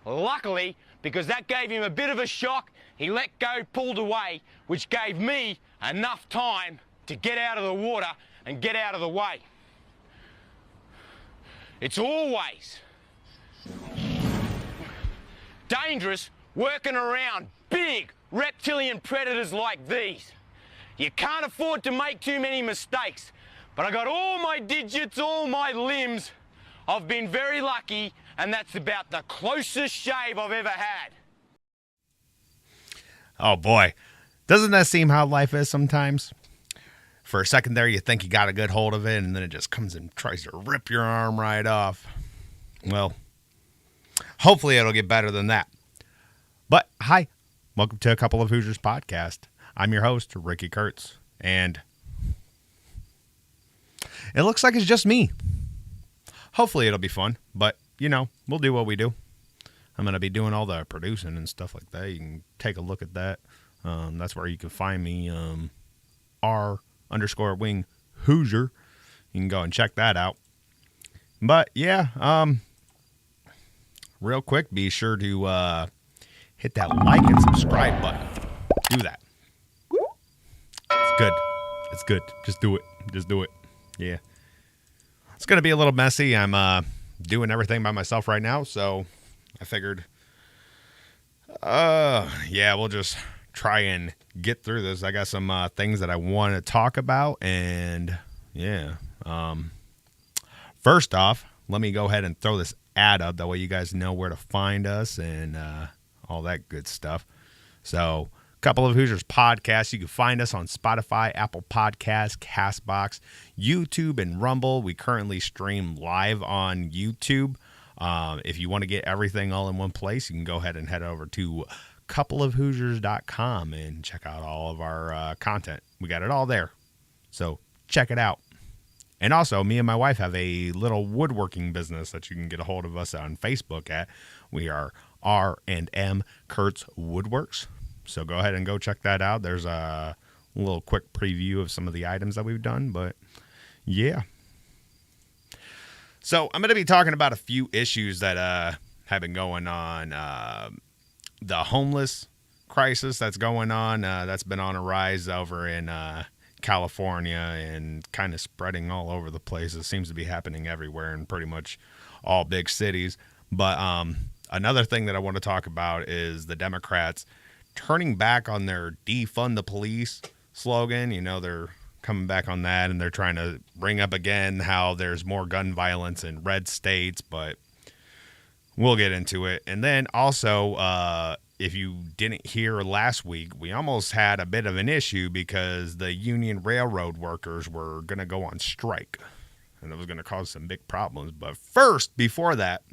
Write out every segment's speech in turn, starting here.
Luckily, because that gave him a bit of a shock, he let go, pulled away, which gave me enough time to get out of the water and get out of the way. It's always dangerous working around big reptilian predators like these. You can't afford to make too many mistakes, but I got all my digits, all my limbs. I've been very lucky, and that's about the closest shave I've ever had. Oh boy, doesn't that seem how life is sometimes? For a second there, you think you got a good hold of it, and then it just comes and tries to rip your arm right off. Well, hopefully it'll get better than that. But hi, welcome to A Couple of Hoosiers podcast. I'm your host, Ricky Kurtz, and it looks like it's just me. Hopefully it'll be fun, but, you know, we'll do what we do. I'm going to be doing all the producing and stuff like that. You can take a look at that. That's where you can find me, R_wing Hoosier. You can go and check that out. But, yeah, real quick, be sure to hit that like and subscribe button. Do that. It's good. It's good. Just do it. Just do it. Yeah. It's going to be a little messy. I'm doing everything by myself right now, so I figured, yeah, we'll just try and get through this. I got some things that I want to talk about, and yeah. First off, let me go ahead and throw this ad up. That way you guys know where to find us and all that good stuff. So, Couple of Hoosiers podcast. You can find us on Spotify, Apple Podcasts, Castbox, YouTube, and Rumble. We currently stream live on YouTube. If you want to get everything all in one place, you can go ahead and head over to coupleofhoosiers.com and check out all of our content. We got it all there. So check it out. And also, me and my wife have a little woodworking business that you can get a hold of us on Facebook at. We are R&M Kurtz Woodworks. So go ahead and go check that out. There's a little quick preview of some of the items that we've done, but yeah. So I'm going to be talking about a few issues that have been going on. The homeless crisis that's going on, that's been on a rise over in California and kind of spreading all over the place. It seems to be happening everywhere in pretty much all big cities. But another thing that I want to talk about is the Democrats turning back on their Defund the Police slogan. You know, they're coming back on that, and they're trying to bring up again how there's more gun violence in red states, but we'll get into it. And then also, if you didn't hear last week, we almost had a bit of an issue because the union railroad workers were going to go on strike, and it was going to cause some big problems. But first, before that,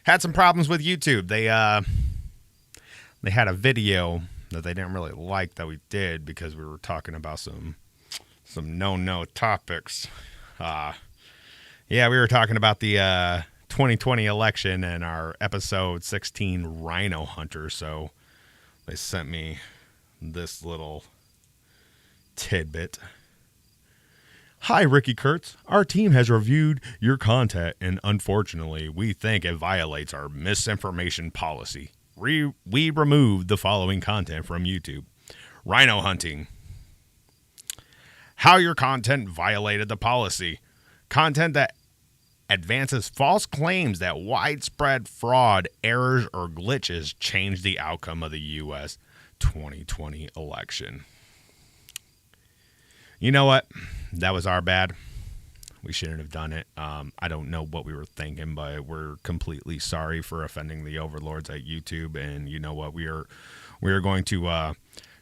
had some problems with YouTube. They had a video that they didn't really like that we did because we were talking about some no topics. Yeah, we were talking about the 2020 election and our episode 16 RINO Hunter. So they sent me this little tidbit. Hi, Ricky Kurtz. Our team has reviewed your content, and unfortunately, we think it violates our misinformation policy. We removed the following content from YouTube. RINO Hunting. How your content violated the policy. Content that advances false claims that widespread fraud, errors, or glitches changed the outcome of the U.S. 2020 election. You know what? That was our bad. We shouldn't have done it. I don't know what we were thinking, but we're completely sorry for offending the overlords at YouTube. And you know what? We are going to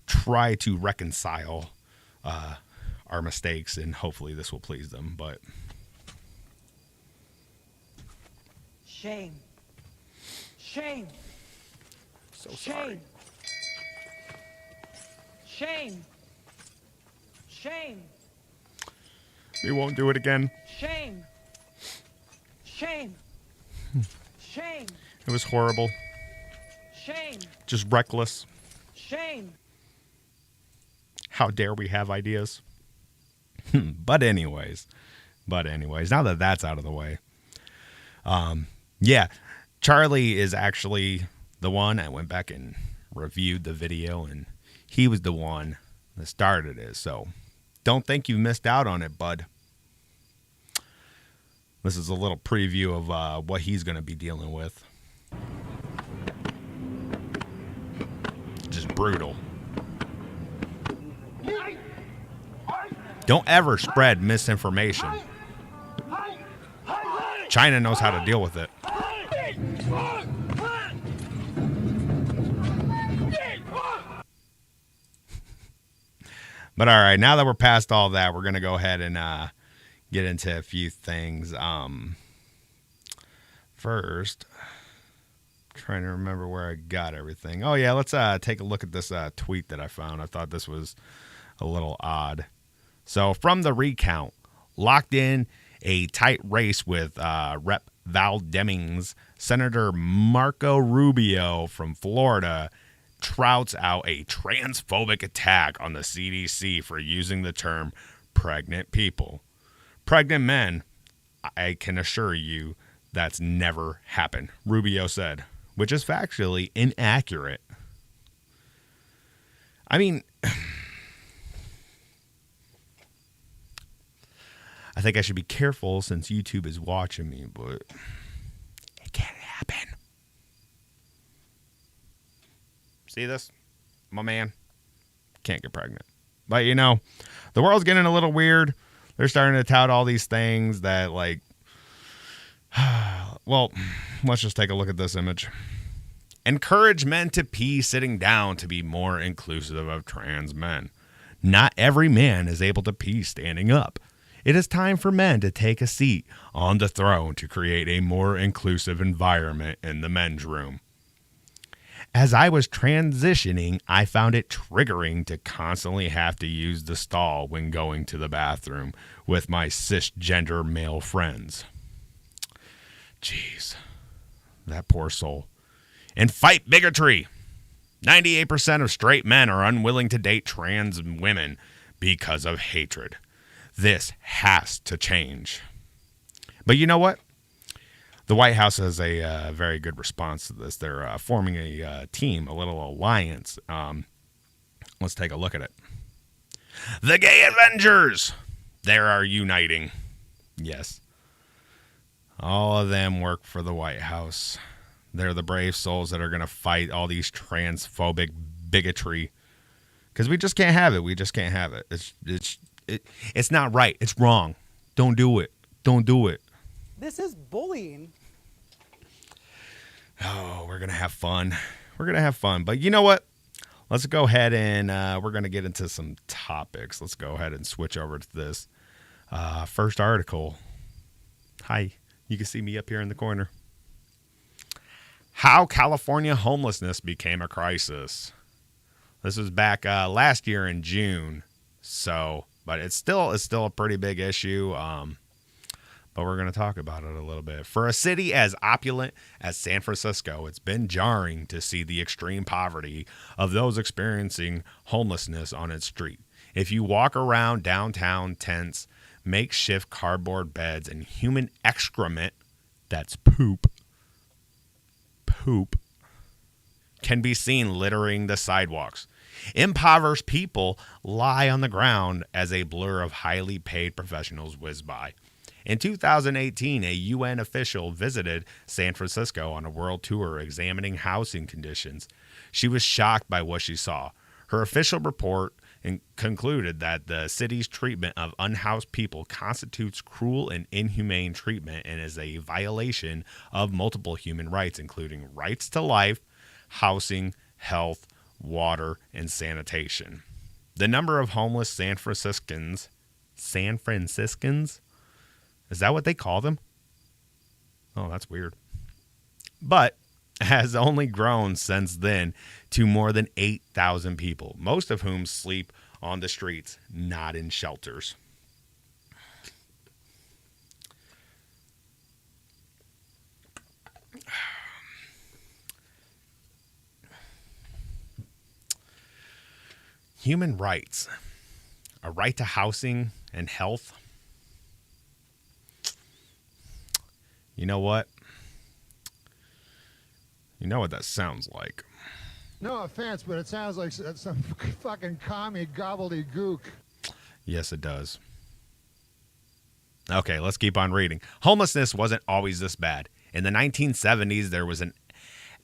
try to reconcile our mistakes, and hopefully this will please them. But shame. So sorry. Shame. We won't do it again. Shame. It was horrible. Shame. Just reckless. Shame. How dare we have ideas? But anyways, now that that's out of the way, yeah, Charlie is actually the one. I went back and reviewed the video, and he was the one that started it. So don't think you missed out on it, bud. This is a little preview of what he's going to be dealing with. Just brutal. Don't ever spread misinformation. China knows how to deal with it. But all right, now that we're past all that, we're going to go ahead and get into a few things. First, trying to remember where I got everything. Oh, yeah, let's take a look at this tweet that I found. I thought this was a little odd. So, from the recount, locked in a tight race with Rep. Val Demings, Senator Marco Rubio from Florida trouts out a transphobic attack on the CDC for using the term pregnant people. Pregnant men, I can assure you that's never happened, Rubio said, which is factually inaccurate. I mean, I think I should be careful since YouTube is watching me, but it can't happen. See this? My man can't get pregnant. But, you know, the world's getting a little weird. They're starting to tout all these things that, like, well, let's just take a look at this image. Encourage men to pee sitting down to be more inclusive of trans men. Not every man is able to pee standing up. It is time for men to take a seat on the throne to create a more inclusive environment in the men's room. As I was transitioning, I found it triggering to constantly have to use the stall when going to the bathroom with my cisgender male friends. Jeez, that poor soul. And fight bigotry. 98% of straight men are unwilling to date trans women because of hatred. This has to change. But you know what? The White House has a very good response to this. They're forming a team, a little alliance. Let's take a look at it. The Gay Avengers! They are uniting. Yes. All of them work for the White House. They're the brave souls that are going to fight all these transphobic bigotry. Because we just can't have it. We just can't have it. It's not right. It's wrong. Don't do it. Don't do it. This is bullying. Oh, we're going to have fun. We're going to have fun. But you know what? Let's go ahead and we're going to get into some topics. Let's go ahead and switch over to this first article. Hi. You can see me up here in the corner. How California homelessness became a crisis. This was back last year in June. So, but it's still a pretty big issue. But we're going to talk about it a little bit. For a city as opulent as San Francisco, it's been jarring to see the extreme poverty of those experiencing homelessness on its street. If you walk around downtown, tents, makeshift cardboard beds, and human excrement, that's poop, can be seen littering the sidewalks. Impoverished people lie on the ground as a blur of highly paid professionals whiz by. In 2018, a UN official visited San Francisco on a world tour examining housing conditions. She was shocked by what she saw. Her official report concluded that the city's treatment of unhoused people constitutes cruel and inhumane treatment and is a violation of multiple human rights, including rights to life, housing, health, water, and sanitation. The number of homeless San Franciscans, is that what they call them? Oh, that's weird. But has only grown since then to more than 8,000 people, most of whom sleep on the streets, not in shelters. Human rights, a right to housing and health. You know what? You know what that sounds like. No offense, but it sounds like some fucking commie gobbledygook. Yes, it does. Okay, let's keep on reading. Homelessness wasn't always this bad. In the 1970s, there was an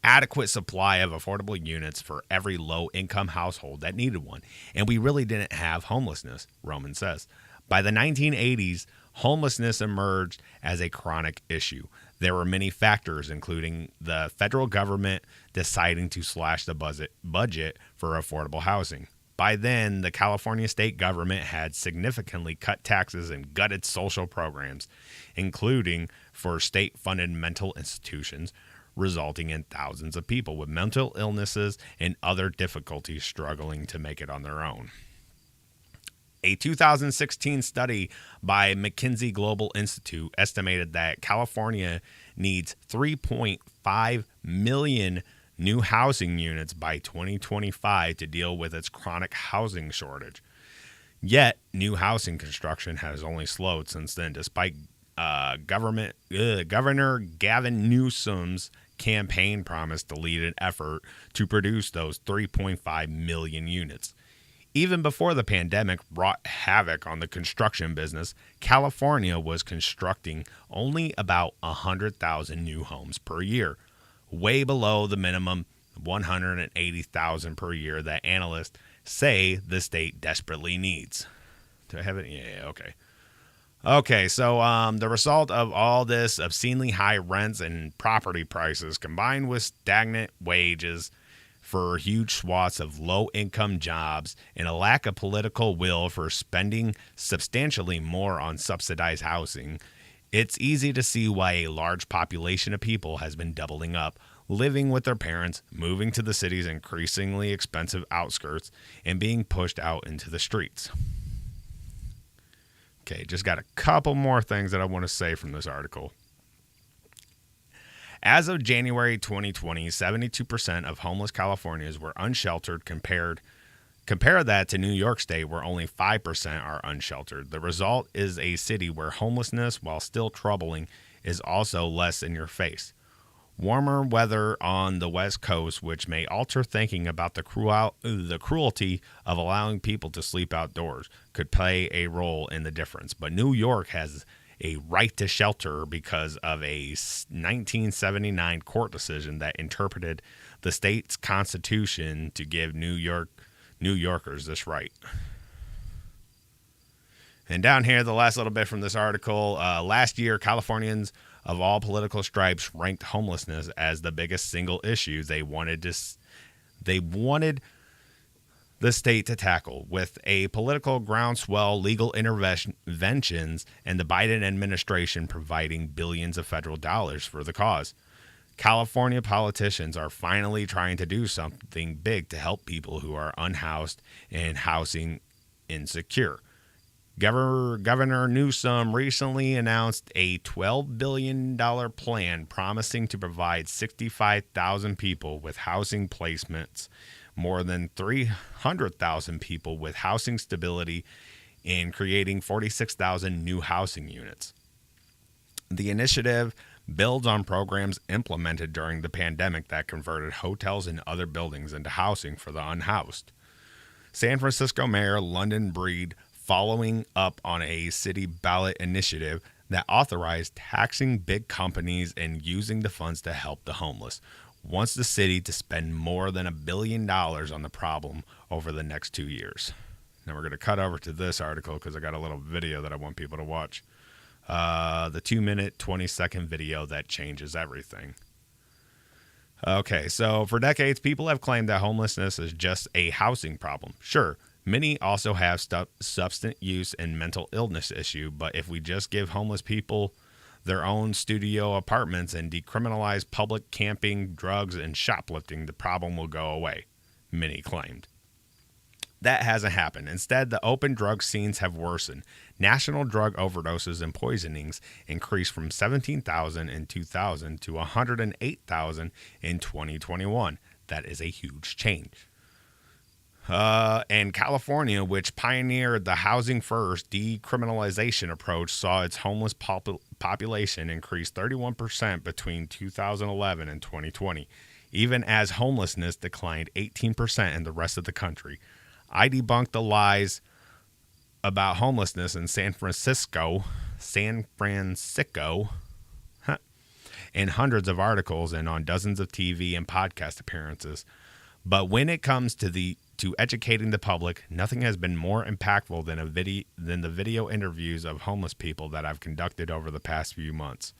adequate supply of affordable units for every low-income household that needed one, and we really didn't have homelessness, Roman says. By the 1980s, homelessness emerged as a chronic issue. There were many factors, including the federal government deciding to slash the budget for affordable housing. By then, the California state government had significantly cut taxes and gutted social programs, including for state-funded mental institutions, resulting in thousands of people with mental illnesses and other difficulties struggling to make it on their own. A 2016 study by McKinsey Global Institute estimated that California needs 3.5 million new housing units by 2025 to deal with its chronic housing shortage. Yet, new housing construction has only slowed since then, despite Governor Gavin Newsom's campaign promise to lead an effort to produce those 3.5 million units. Even before the pandemic wrought havoc on the construction business, California was constructing only about 100,000 new homes per year, way below the minimum 180,000 per year that analysts say the state desperately needs. Do I have it? Yeah, okay. Okay, so the result of all this obscenely high rents and property prices combined with stagnant wages for huge swaths of low-income jobs and a lack of political will for spending substantially more on subsidized housing, it's easy to see why a large population of people has been doubling up, living with their parents, moving to the city's increasingly expensive outskirts, and being pushed out into the streets. Okay, just got a couple more things that I want to say from this article. As of January 2020, 72% of homeless Californians were unsheltered. Compare that to New York State, where only 5% are unsheltered. The result is a city where homelessness, while still troubling, is also less in your face. Warmer weather on the West Coast, which may alter thinking about the cruelty of allowing people to sleep outdoors, could play a role in the difference. But New York has a right to shelter because of a 1979 court decision that interpreted the state's constitution to give New Yorkers this right. And down here, the last little bit from this article, last year, Californians of all political stripes ranked homelessness as the biggest single issue they wanted the state to tackle, with a political groundswell, legal interventions, and the Biden administration providing billions of federal dollars for the cause. California politicians are finally trying to do something big to help people who are unhoused and housing insecure. Governor Newsom recently announced a $12 billion plan promising to provide 65,000 people with housing placements, more than 300,000 people with housing stability, and creating 46,000 new housing units. The initiative builds on programs implemented during the pandemic that converted hotels and other buildings into housing for the unhoused. San Francisco Mayor London Breed following up on a city ballot initiative that authorized taxing big companies and using the funds to help the homeless, wants the city to spend more than $1 billion on the problem over the next 2 years. Now we're going to cut over to this article because I got a little video that I want people to watch. The 2-minute, 20-second video that changes everything. Okay, so for decades, people have claimed that homelessness is just a housing problem. Sure, many also have substance use and mental illness issue, but if we just give homeless people their own studio apartments and decriminalize public camping, drugs, and shoplifting, the problem will go away, many claimed. That hasn't happened. Instead, the open drug scenes have worsened. National drug overdoses and poisonings increased from 17,000 in 2000 to 108,000 in 2021. That is a huge change. And California, which pioneered the housing first decriminalization approach, saw its homeless population increase 31% between 2011 and 2020. even as homelessness declined 18% in the rest of the country. I debunked the lies about homelessness in San Francisco, in hundreds of articles and on dozens of TV and podcast appearances. But when it comes to educating the public, nothing has been more impactful than the video interviews of homeless people that I've conducted over the last few months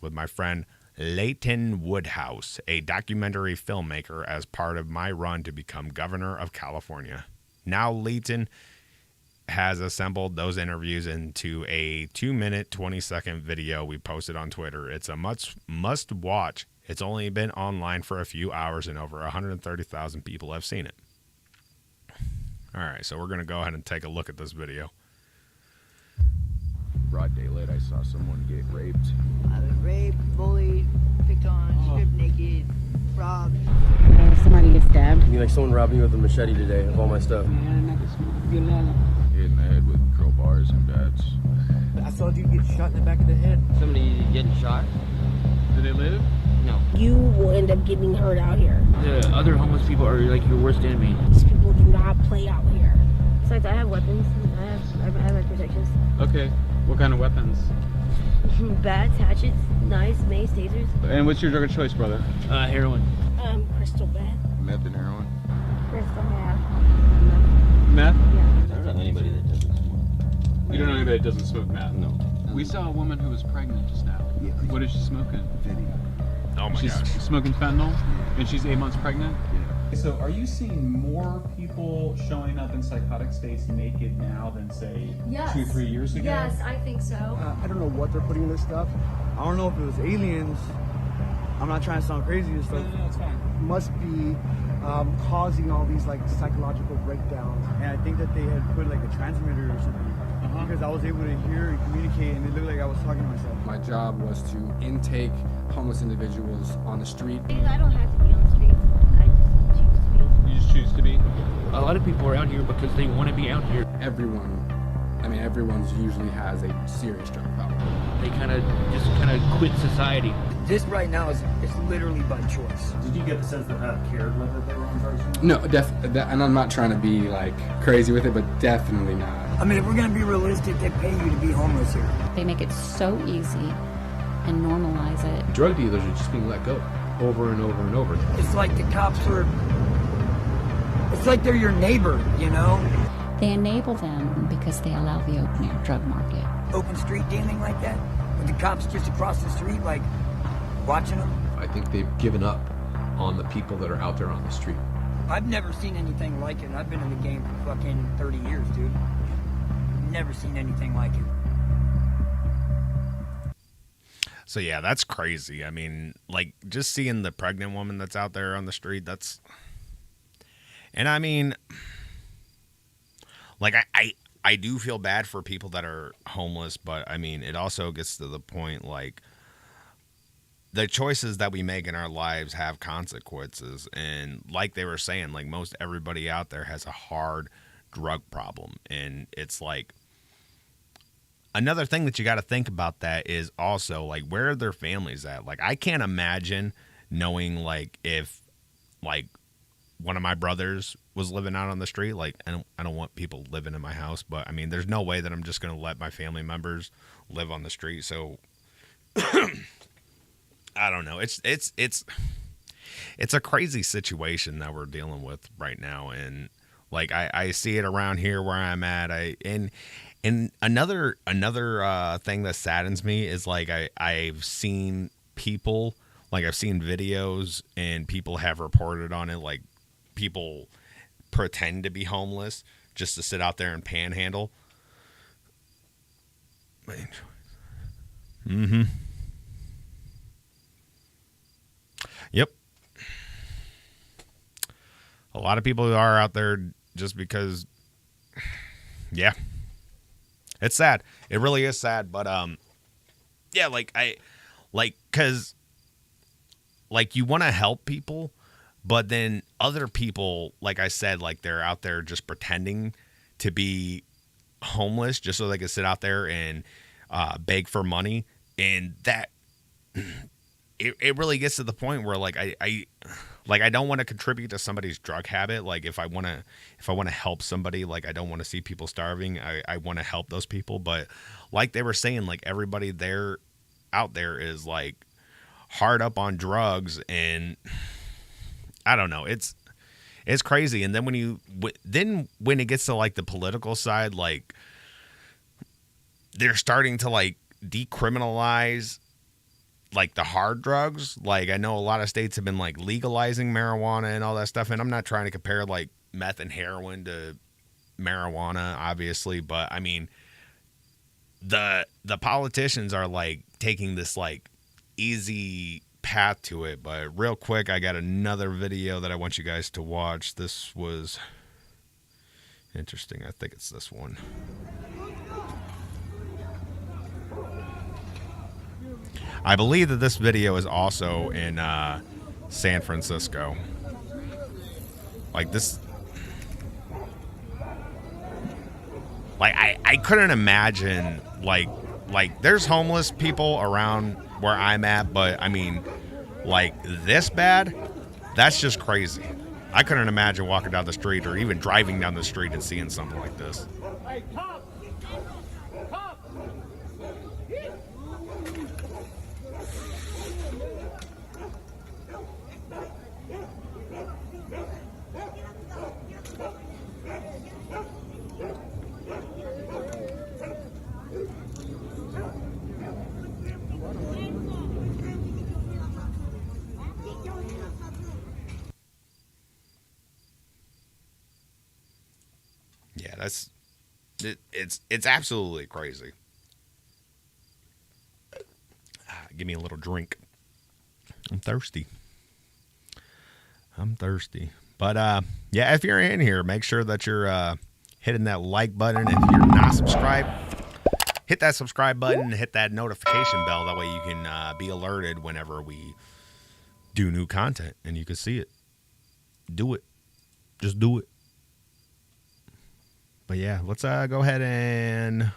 with my friend Leighton Woodhouse, a documentary filmmaker, as part of my run to become governor of California. Now Leighton has assembled those interviews into a 2-minute, 20-second video we posted on Twitter. It's a must watch. It's only been online for a few hours and over 130,000 people have seen it. All right, so we're going to go ahead and take a look at this video. Broad daylight, I saw someone get raped. I was raped, bullied, picked on, stripped naked, robbed. Somebody gets stabbed. I mean, like someone robbed me with a machete today of all my stuff. Hit in the head with crowbars and bats. I saw a dude get shot in the back of the head. Somebody getting shot? Did they live? No. You will end up getting hurt out here. The other homeless people are like your worst enemy. These people do not play out here. Besides, I have weapons. I have my protections. Okay. What kind of weapons? Bats, hatchets, knives, mace, tasers. And what's your drug of choice, brother? Heroin. Crystal meth. Meth and heroin. Crystal meth. Meth? Yeah. I don't know anybody that doesn't smoke. You don't know anybody that doesn't smoke meth? No. We saw a woman who was pregnant just now. Yeah. What is she smoking? Oh my She's gosh. smoking fentanyl, and she's 8 months pregnant? Yeah. So are you seeing more people showing up in psychotic states naked now than, say, 2-3 years ago? Yes, I think so. I don't know what they're putting in this stuff. I don't know if it was aliens. I'm not trying to sound crazy and stuff. No, it's fine. Must be causing all these like psychological breakdowns. And I think that they had put like a transmitter or something. Because I was able to hear and communicate, and it looked like I was talking to myself. My job was to intake homeless individuals on the street. I don't have to be on the streets. I just choose to be. You just choose to be? A lot of people are out here because they want to be out here. Everyone usually has a serious drug problem. They kind of quit society. This right now is literally by choice. Did you get the sense that Pat cared whether they were on drugs? No, and I'm not trying to be like crazy with it, but definitely not. I mean, if we're gonna be realistic, they pay you to be homeless here. They make it so easy and normalize it. Drug dealers are just being let go over and over and over. It's like the cops are. It's like they're your neighbor, you know? They enable them because they allow the open air drug market. Open street dealing like that, with the cops just across the street, like watching them. I think they've given up on the people that are out there on the street. I've never seen anything like it. I've been in the game for fucking 30 years, dude. Never seen anything like it. So yeah, that's crazy. I mean, like just seeing the pregnant woman that's out there on the street, and I mean, like I do feel bad for people that are homeless, but I mean, it also gets to the point like the choices that we make in our lives have consequences. And like they were saying, like most everybody out there has a hard drug problem. And it's like, another thing that you got to think about that is also like, where are their families at? Like, I can't imagine knowing like if like one of my brothers was living out on the street. Like, I don't want people living in my house, but I mean, there's no way that I'm just going to let my family members live on the street. So I don't know. It's a crazy situation that we're dealing with right now. And like, I see it around here where I'm at. And another thing that saddens me is like, I've seen people, like I've seen videos and people have reported on it. Like people pretend to be homeless just to sit out there and panhandle. Mm-hmm. Yep. A lot of people are out there just because, yeah, it's sad. It really is sad. But, yeah, cause like you want to help people, but then other people, like I said, like they're out there just pretending to be homeless just so they can sit out there and beg for money. And it really gets to the point where like I don't want to contribute to somebody's drug habit. Like if I want to help somebody, like I don't want to see people starving. I want to help those people. But like they were saying, like everybody out there is like hard up on drugs, and I don't know. It's crazy. And then when it gets to like the political side, like they're starting to like decriminalize like the hard drugs. Like I know a lot of states have been like legalizing marijuana and all that stuff. And I'm not trying to compare like meth and heroin to marijuana, obviously, but I mean, the politicians are like taking this like easy path to it. But real quick, I got another video that I want you guys to watch. This was interesting. I think it's this one. I believe that this video is also in San Francisco. Like this, like I couldn't imagine like there's homeless people around where I'm at, but I mean like this bad, that's just crazy. I couldn't imagine walking down the street or even driving down the street and seeing something like this. Yeah, it's absolutely crazy. Give me a little drink. I'm thirsty. But yeah, if you're in here, make sure that you're hitting that like button. If you're not subscribed, hit that subscribe button and hit that notification bell. That way you can be alerted whenever we do new content and you can see it. Do it. Just do it. But yeah, let's go ahead and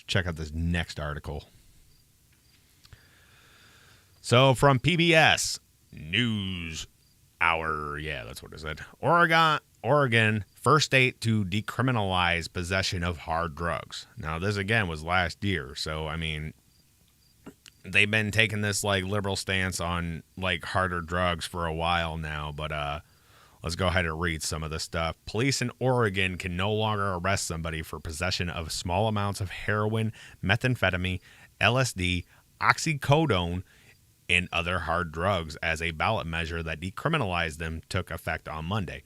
check out this next article. So from PBS News Hour, yeah, that's what it said. Oregon, first state to decriminalize possession of hard drugs. Now, this again was last year, so I mean, they've been taking this like liberal stance on like harder drugs for a while now, but let's go ahead and read some of this stuff. Police in Oregon can no longer arrest somebody for possession of small amounts of heroin, methamphetamine, LSD, oxycodone, and other hard drugs as a ballot measure that decriminalized them took effect on Monday.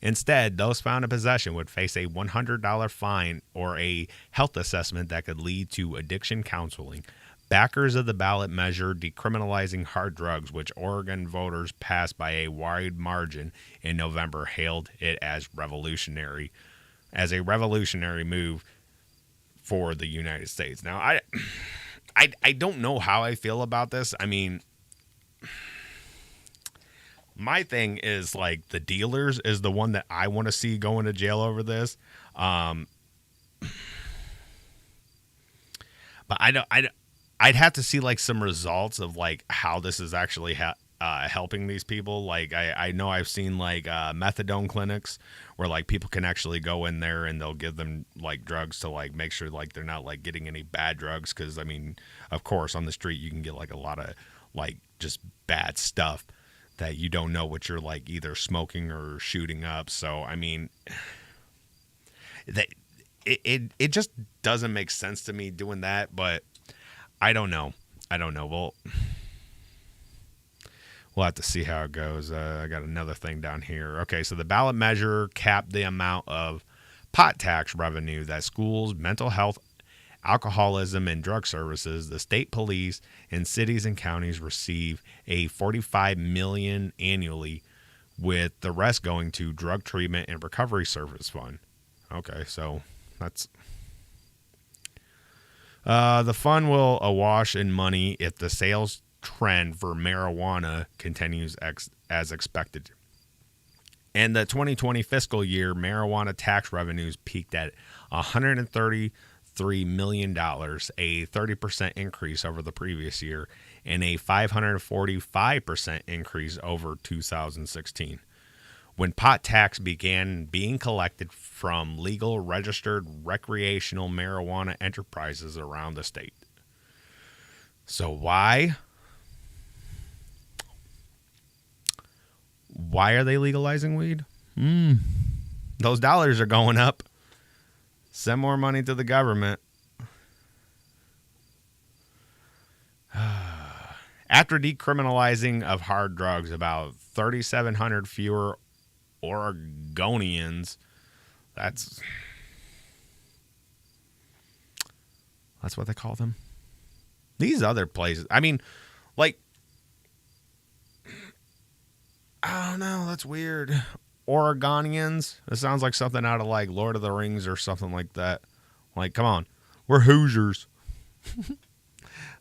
Instead, those found in possession would face a $100 fine or a health assessment that could lead to addiction counseling. Backers of the ballot measure decriminalizing hard drugs, which Oregon voters passed by a wide margin in November, hailed it as a revolutionary move for the United States. Now, I don't know how I feel about this. I mean, my thing is like the dealers is the one that I want to see going to jail over this. But I'd have to see like some results of like how this is actually helping these people. Like I know I've seen like methadone clinics where like people can actually go in there and they'll give them like drugs to like make sure like they're not like getting any bad drugs. Cause I mean, of course on the street you can get like a lot of like just bad stuff that you don't know what you're like either smoking or shooting up. So, I mean, it just doesn't make sense to me doing that, but I don't know. We'll have to see how it goes. I got another thing down here. Okay, so the ballot measure capped the amount of pot tax revenue that schools, mental health, alcoholism, and drug services, the state police, and cities and counties receive a $45 million annually, with the rest going to drug treatment and recovery service fund. Okay, so that's... the fund will awash in money if the sales trend for marijuana continues as expected. In the 2020 fiscal year, marijuana tax revenues peaked at $133 million, a 30% increase over the previous year, and a 545% increase over 2016, when pot tax began being collected from legal registered recreational marijuana enterprises around the state. So why? Why are they legalizing weed? Those dollars are going up. Send more money to the government. After decriminalizing of hard drugs, about 3,700 fewer Oregonians. That's what they call them. These other places. I mean, like, I don't know. That's weird. Oregonians. It sounds like something out of like Lord of the Rings or something like that. Like, come on. We're Hoosiers.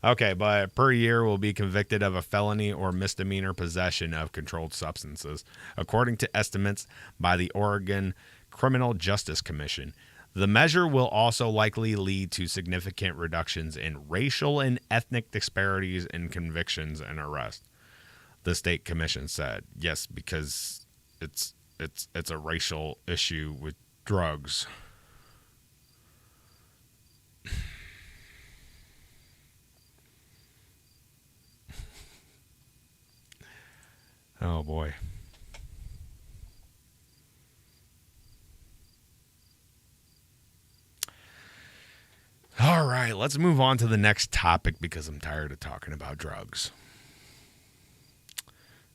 Okay, but per year will be convicted of a felony or misdemeanor possession of controlled substances, according to estimates by the Oregon Criminal Justice Commission. The measure will also likely lead to significant reductions in racial and ethnic disparities in convictions and arrests. The state commission said, yes, because it's a racial issue with drugs. Oh, boy. All right, let's move on to the next topic because I'm tired of talking about drugs.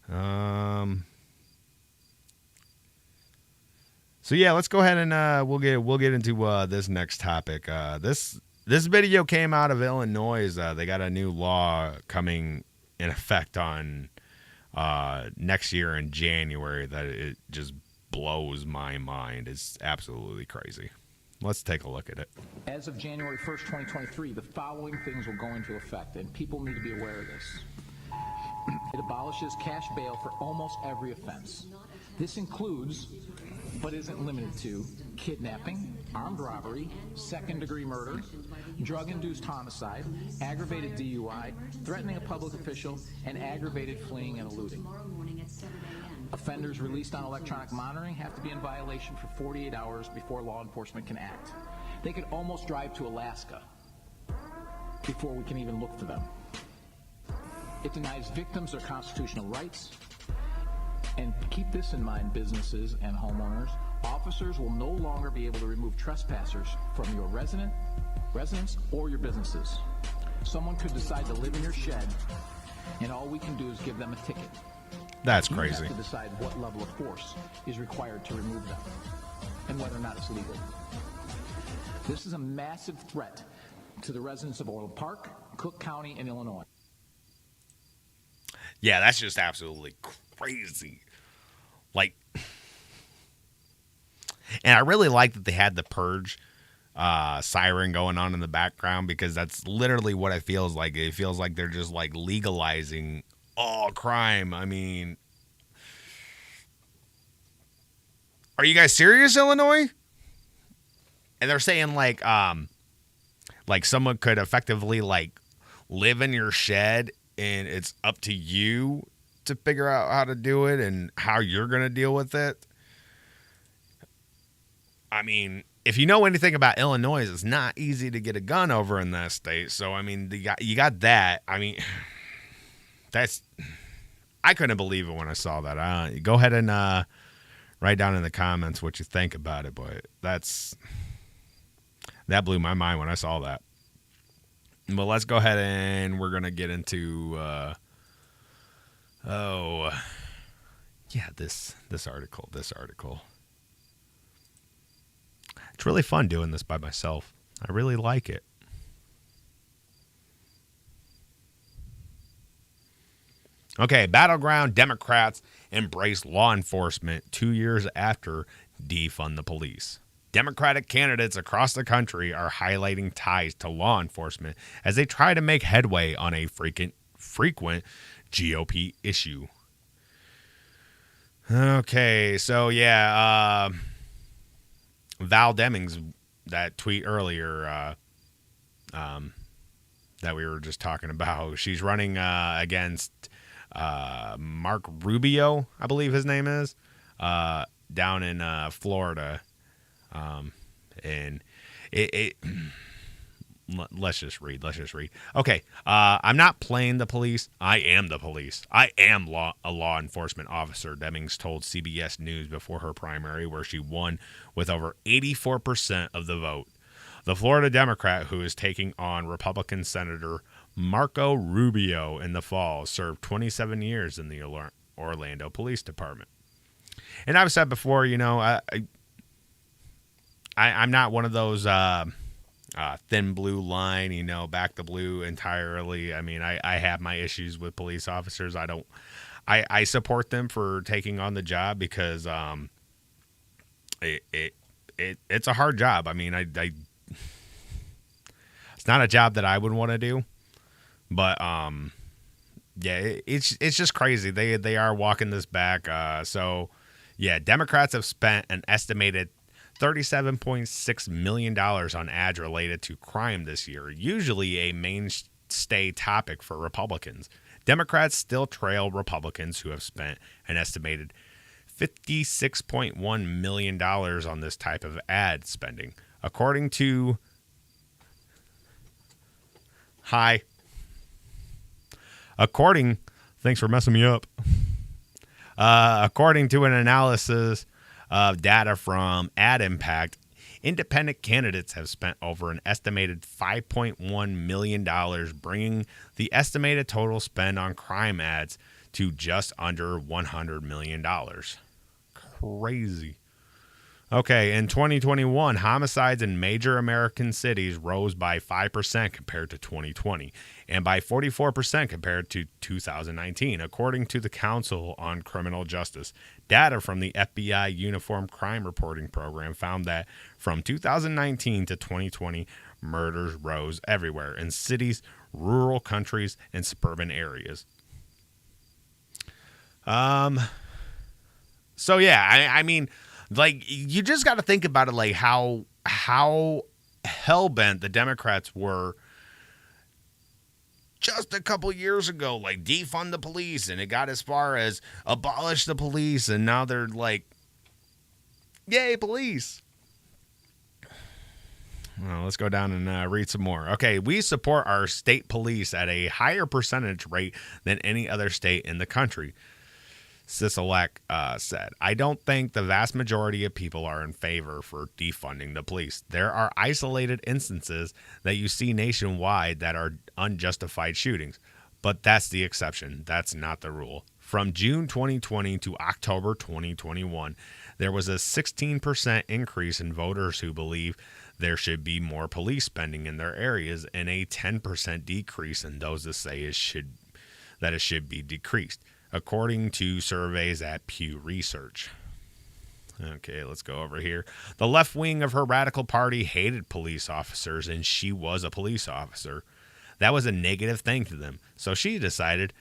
So yeah, let's go ahead and we'll get into this next topic. This video came out of Illinois. They got a new law coming in effect on next year in January that it just blows my mind. It's absolutely crazy. Let's take a look at it. As of January 1st, 2023, the following things will go into effect, and people need to be aware of this. It abolishes cash bail for almost every offense. This includes, but isn't limited to, kidnapping, armed robbery, second-degree murder, drug-induced homicide, aggravated DUI, threatening a public official, and aggravated fleeing and eluding. Offenders released on electronic monitoring have to be in violation for 48 hours before law enforcement can act. They could almost drive to Alaska before we can even look for them. It denies victims their constitutional rights. And keep this in mind, businesses and homeowners. Officers will no longer be able to remove trespassers from your residence or your businesses. Someone could decide to live in your shed, and all we can do is give them a ticket. That's You crazy. have to decide what level of force is required to remove them and whether or not it's legal. This is a massive threat to the residents of Orland Park, Cook County, and Illinois. Yeah, that's just absolutely crazy. Like, and I really like that they had the purge siren going on in the background, because that's literally what it feels like. It feels like they're just like legalizing all crime. I mean, are you guys serious, Illinois? And they're saying like someone could effectively like live in your shed, and it's up to you to figure out how to do it and how you're going to deal with it. I mean, if you know anything about Illinois, it's not easy to get a gun over in that state. So, I mean, you got that. I mean, I couldn't believe it when I saw that. Go ahead and write down in the comments what you think about it, but that blew my mind when I saw that. But let's go ahead and we're going to get into, this article. It's really fun doing this by myself. I really like it. Okay, battleground Democrats embrace law enforcement 2 years after Defund the Police. Democratic candidates across the country are highlighting ties to law enforcement as they try to make headway on a frequent GOP issue. Okay, so yeah, Val Demings, that tweet earlier, that we were just talking about. She's running against Mark Rubio, I believe his name is, down in Florida. And it let's just read. Okay. I'm not playing the police. I am the police. I am a law enforcement officer, Demings told CBS News before her primary, where she won with over 84% of the vote. The Florida Democrat, who is taking on Republican Senator Marco Rubio in the fall, served 27 years in the Orlando Police Department. And I've said before, you know, I'm not one of those thin blue line, you know, back the blue entirely. I mean, I have my issues with police officers. I support them for taking on the job because it's a hard job. I mean, it's not a job that I would want to do, but yeah, it's just crazy. They are walking this back. So yeah, Democrats have spent an estimated $37.6 million on ads related to crime this year, usually a mainstay topic for Republicans. Democrats still trail Republicans, who have spent an estimated $56.1 million on this type of ad spending. According to thanks for messing me up. According to an analysis of data from Ad Impact, independent candidates have spent over an estimated $5.1 million, bringing the estimated total spend on crime ads to just under $100 million. Crazy. Okay, in 2021, homicides in major American cities rose by 5% compared to 2020 and by 44% compared to 2019, according to the Council on Criminal Justice. Data from the FBI Uniform Crime Reporting Program found that from 2019 to 2020, murders rose everywhere in cities, rural countries, and suburban areas. So yeah, I mean, like, you just got to think about it, like how hell-bent the Democrats were just a couple years ago, like defund the police, and it got as far as abolish the police, and now they're like, yay, police. Well, let's go down and read some more. Okay, we support our state police at a higher percentage rate than any other state in the country, Sisolak said. I don't think the vast majority of people are in favor for defunding the police. There are isolated instances that you see nationwide that are unjustified shootings, but that's the exception. That's not the rule. From June 2020 to October 2021, there was a 16% increase in voters who believe there should be more police spending in their areas and a 10% decrease in those that say it should be decreased, according to surveys at Pew Research. Okay, let's go over here. The left wing of her radical party hated police officers, and she was a police officer. That was a negative thing to them. So she decided,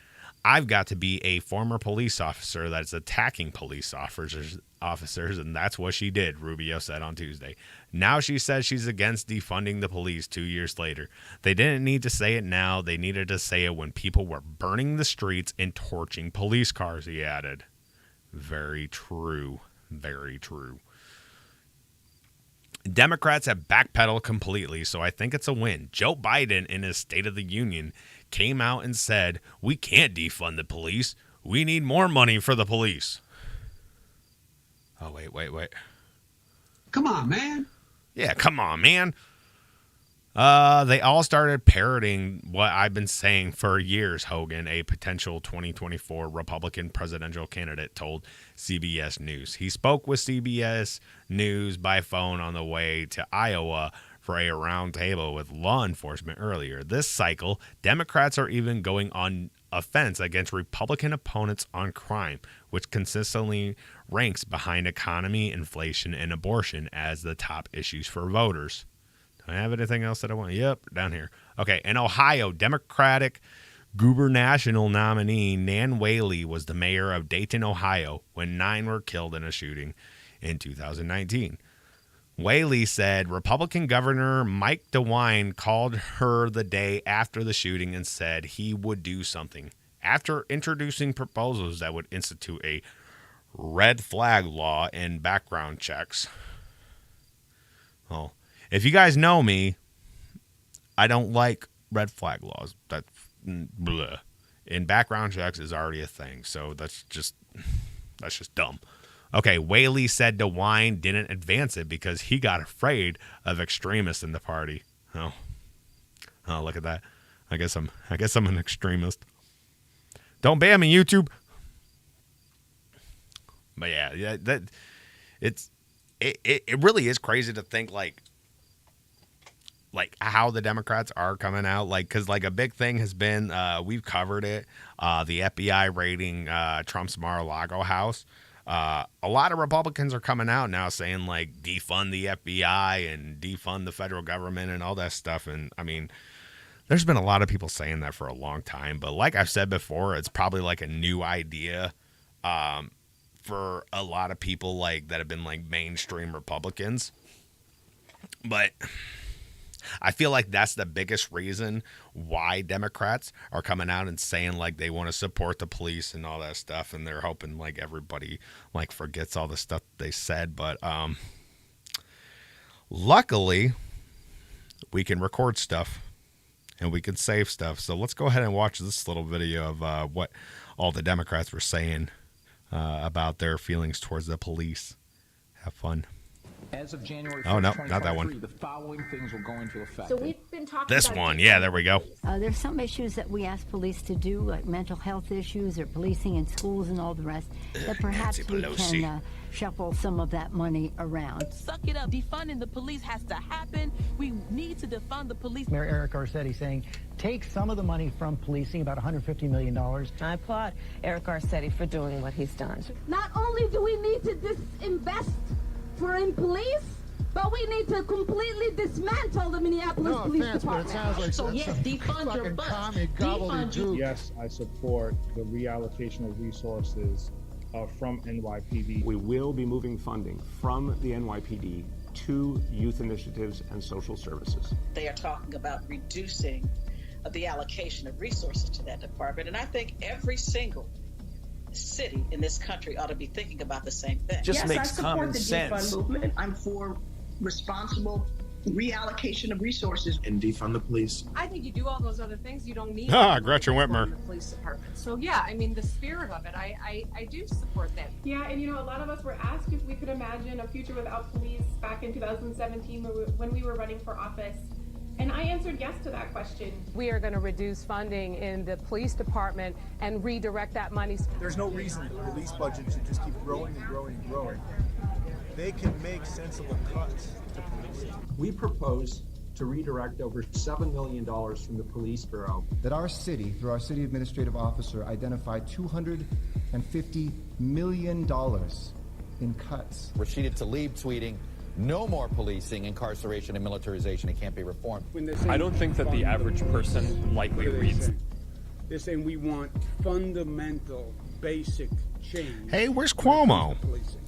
I've got to be a former police officer that's attacking police officers, and that's what she did, Rubio said on Tuesday. Now she says she's against defunding the police 2 years later. They didn't need to say it now. They needed to say it when people were burning the streets and torching police cars, he added. Very true. Very true. Democrats have backpedaled completely, so I think it's a win. Joe Biden, in his State of the Union, came out and said, we can't defund the police. We need more money for the police. Oh, wait. Come on, man. Yeah, come on, man. They all started parroting what I've been saying for years, Hogan, a potential 2024 Republican presidential candidate, told CBS News. He spoke with CBS News by phone on the way to Iowa for a roundtable with law enforcement earlier. This cycle, Democrats are even going on offense against Republican opponents on crime, which consistently ranks behind economy, inflation, and abortion as the top issues for voters. Do I have anything else that I want? Yep, down here. Okay, in Ohio, Democratic gubernatorial nominee Nan Whaley was the mayor of Dayton, Ohio, when 9 were killed in a shooting in 2019. Whaley said Republican Governor Mike DeWine called her the day after the shooting and said he would do something after introducing proposals that would institute a red flag law and background checks. Well, if you guys know me, I don't like red flag laws. That's blah. And background checks is already a thing, so that's just dumb. Okay, Whaley said DeWine didn't advance it because he got afraid of extremists in the party. Oh, look at that. I guess I'm an extremist. Don't ban me, YouTube. But yeah, that it really is crazy to think like how the Democrats are coming out, because a big thing has been we've covered it, the FBI raiding Trump's Mar-a-Lago house. A lot of Republicans are coming out now saying defund the FBI and defund the federal government and all that stuff. And I mean, there's been a lot of people saying that for a long time, but like I've said before, it's probably a new idea for a lot of people that have been mainstream Republicans. But I feel like that's the biggest reason why Democrats are coming out and saying they want to support the police and all that stuff, and they're hoping everybody forgets all the stuff they said. But luckily, we can record stuff and we can save stuff. So let's go ahead and watch this little video of what all the Democrats were saying about their feelings towards the police. Have fun. As of January 1st, oh, no, not that one. The following things will go into effect. So we've been talking this about one. Yeah, there we go. There's some issues that we ask police to do, like mental health issues or policing in schools and all the rest, that perhaps we can shuffle some of that money around. Suck it up. Defunding the police has to happen. We need to defund the police. Mayor Eric Garcetti saying, take some of the money from policing, about $150 million. I applaud Eric Garcetti for doing what he's done. Not only do we need to disinvest in police, but we need to completely dismantle the Minneapolis Police Department. But it sounds like so yes, defund your bus. Yes, I support the reallocation of resources from NYPD. We will be moving funding from the NYPD to youth initiatives and social services. They are talking about reducing the allocation of resources to that department, and I think every single city in this country ought to be thinking about the same thing. Just makes common sense. I support the defund movement. I'm for responsible reallocation of resources. And defund the police. I think you do all those other things. You don't need Gretchen Whitmer. The police department. So yeah, I mean the spirit of it, I do support that. Yeah, and a lot of us were asked if we could imagine a future without police back in 2017 when we were running for office. And I answered yes to that question. We are going to reduce funding in the police department and redirect that money. There's no reason the police budget should just keep growing and growing and growing. They can make sensible cuts to police. We propose to redirect over $7 million from the Police Bureau. That our city, through our city administrative officer, identified $250 million in cuts. Rashida Tlaib tweeting, no more policing, incarceration, and militarization. It can't be reformed. I don't think that the average person likely reads. They're saying we want fundamental, basic change. Hey, where's Cuomo?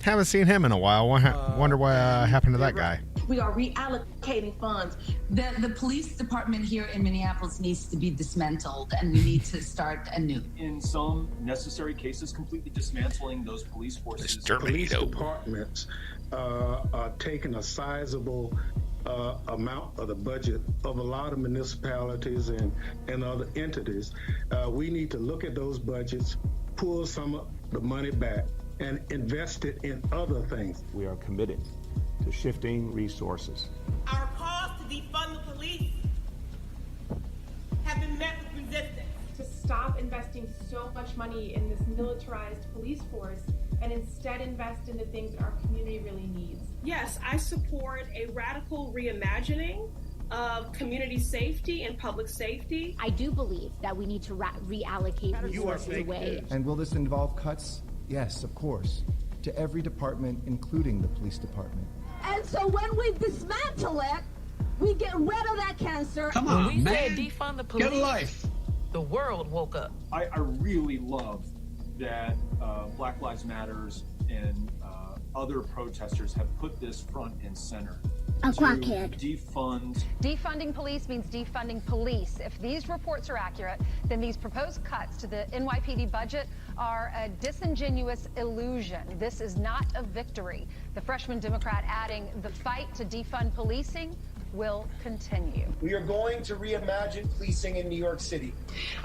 Haven't seen him in a while. Wonder what happened to that guy. We are reallocating funds. The police department here in Minneapolis needs to be dismantled, and we need to start anew. In some necessary cases, completely dismantling those police forces. Police departments are taking a sizable amount of the budget of a lot of municipalities and other entities. We need to look at those budgets, pull some of the money back, and invest it in other things. We are committed to shifting resources. Our calls to defund the police have been met with resistance. To stop investing so much money in this militarized police force and instead invest in the things that our community really needs. Yes, I support a radical reimagining of community safety and public safety. I do believe that we need to reallocate resources away. And will this involve cuts? Yes, of course, to every department, including the police department. And so when we dismantle it, we get rid of that cancer. Come on, when we man. said defund the police, Get a life. The world woke up. I really love that Black Lives Matters and other protesters have put this front and center. A to crackhead. Defund. Defunding police means defunding police. If these reports are accurate, then these proposed cuts to the NYPD budget are a disingenuous illusion. This is not a victory. The freshman Democrat adding, the fight to defund policing will continue. We are going to reimagine policing in New York City.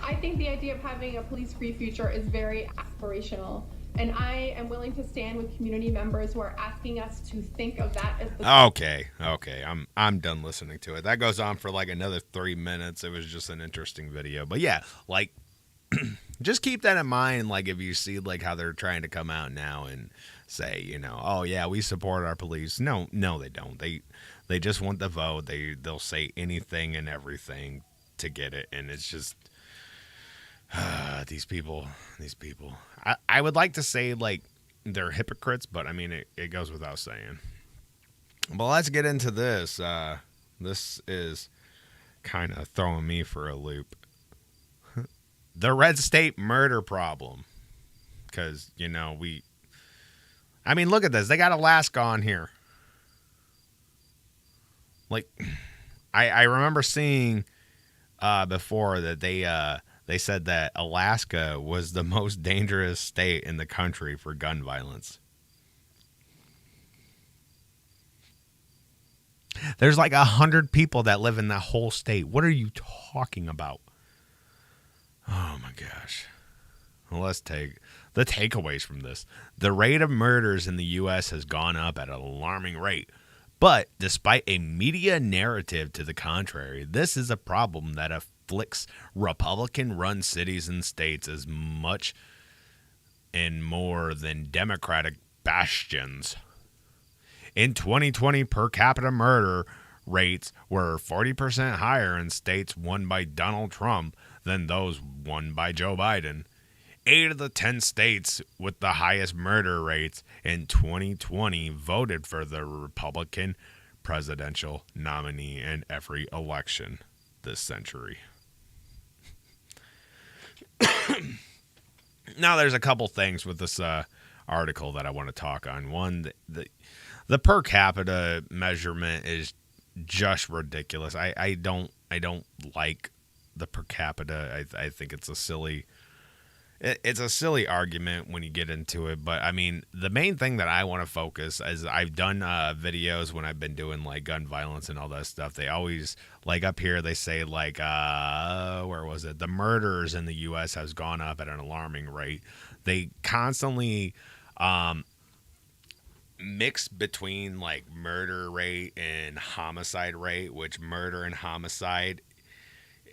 I think the idea of having a police-free future is very aspirational. And I am willing to stand with community members who are asking us to think of that as the Okay. I'm done listening to it. That goes on for like another 3 minutes. It was just an interesting video. But yeah, like just keep that in mind. Like if you see like how they're trying to come out now and say, you know, oh yeah, we support our police. No, they don't. They just want the vote. They'll say anything and everything to get it. And it's just these people. I would like to say like they're hypocrites, but I mean it goes without saying. Well, let's get into this. This is kind of throwing me for a loop. The red state murder problem. Because, you know, I mean, look at this. They got Alaska on here. Like, I remember seeing before that they said that Alaska was the most dangerous state in the country for gun violence. There's like 100 people that live in that whole state. What are you talking about? Oh my gosh. Well, let's take the takeaways from this. The rate of murders in the U.S. has gone up at an alarming rate. But despite a media narrative to the contrary, this is a problem that afflicts Republican-run cities and states as much and more than Democratic bastions. In 2020, per capita murder rates were 40% higher in states won by Donald Trump than those won by Joe Biden. 8 of the 10 states with the highest murder rates in 2020 voted for the Republican presidential nominee in every election this century. Now, there's a couple things with this article that I want to talk on. One, the per capita measurement is just ridiculous. I don't like the per capita. I think it's a silly argument when you get into it. But I mean, the main thing that I want to focus is I've done videos when I've been doing like gun violence and all that stuff. They always like up here, they say like, where was it? The murders in the U.S. has gone up at an alarming rate. They constantly mix between like murder rate and homicide rate, which murder and homicide,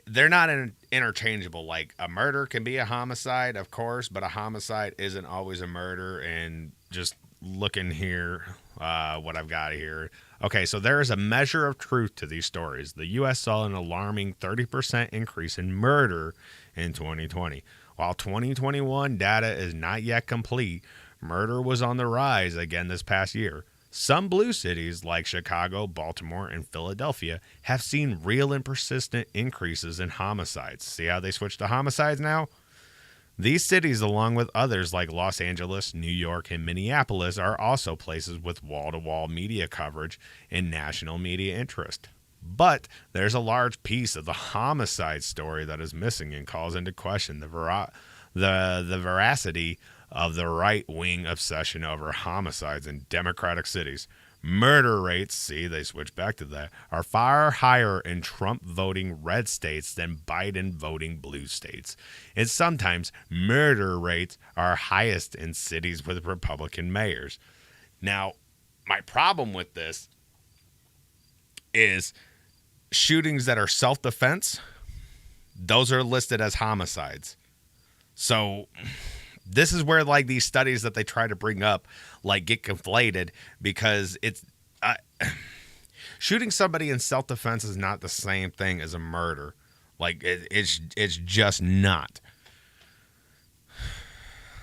they're not interchangeable. Like a murder can be a homicide, of course, but a homicide isn't always a murder. And just looking here, what I've got here. Okay, so there is a measure of truth to these stories. The U.S. saw an alarming 30% increase in murder in 2020. While 2021 data is not yet complete, murder was on the rise again this past year. Some blue cities like Chicago, Baltimore, and Philadelphia have seen real and persistent increases in homicides. See how they switched to homicides now? These cities, along with others like Los Angeles, New York, and Minneapolis, are also places with wall-to-wall media coverage and national media interest. But there's a large piece of the homicide story that is missing and calls into question the veracity of the right-wing obsession over homicides in Democratic cities. Murder rates, see, they switched back to that, are far higher in Trump-voting red states than Biden-voting blue states. And sometimes murder rates are highest in cities with Republican mayors. Now, my problem with this is shootings that are self-defense, those are listed as homicides. So this is where like these studies that they try to bring up like get conflated, because it's shooting somebody in self-defense is not the same thing as a murder. Like it's just not.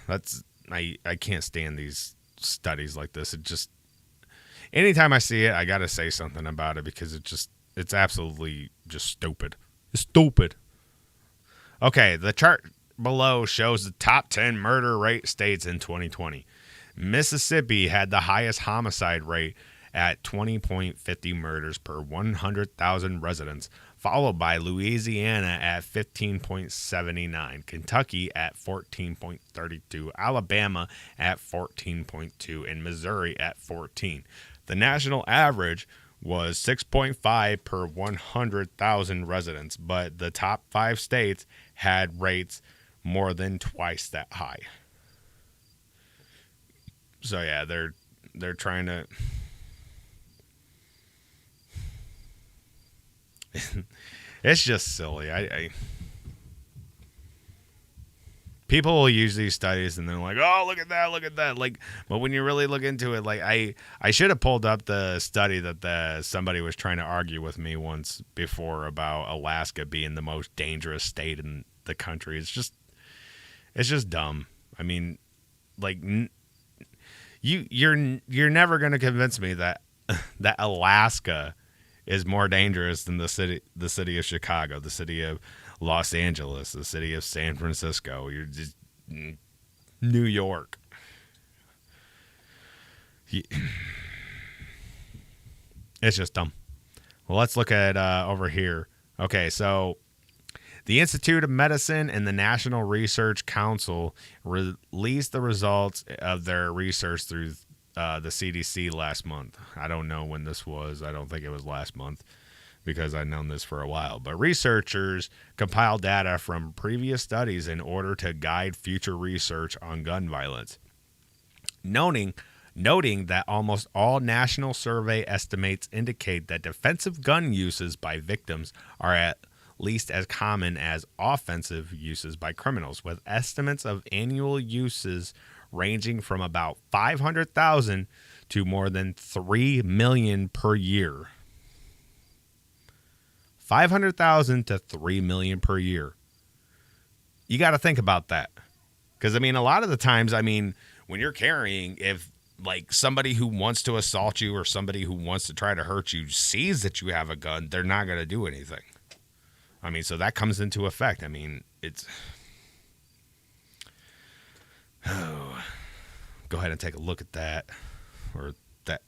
That's I can't stand these studies like this. It just, anytime I see it, I got to say something about it because it's absolutely just stupid. It's stupid. Okay, the chart below shows the top 10 murder rate states in 2020. Mississippi had the highest homicide rate at 20.50 murders per 100,000 residents, followed by Louisiana at 15.79, Kentucky at 14.32, Alabama at 14.2, and Missouri at 14. The national average was 6.5 per 100,000 residents, but the top 5 states had rates more than twice that high. So yeah, they're trying to it's just silly. I people will use these studies and they're like, oh, look at that. Like, but when you really look into it, like I should have pulled up the study that somebody was trying to argue with me once before about Alaska being the most dangerous state in the country. It's just dumb. I mean, like you're never going to convince me that that Alaska is more dangerous than the city of Chicago, the city of Los Angeles, the city of San Francisco. You're just New York. It's just dumb. Well, let's look at over here. Okay, so the Institute of Medicine and the National Research Council released the results of their research through the CDC last month. I don't know when this was. I don't think it was last month because I've known this for a while. But researchers compiled data from previous studies in order to guide future research on gun violence. Noting that almost all national survey estimates indicate that defensive gun uses by victims are at least as common as offensive uses by criminals, with estimates of annual uses ranging from about 500,000 to more than 3 million per year. 500,000 to 3 million per year. You got to think about that. Because, I mean, a lot of the times, I mean, when you're carrying, if like somebody who wants to assault you or somebody who wants to try to hurt you sees that you have a gun, they're not going to do anything. I mean, so that comes into effect. I mean, it's... Oh, go ahead and take a look at that. Or that.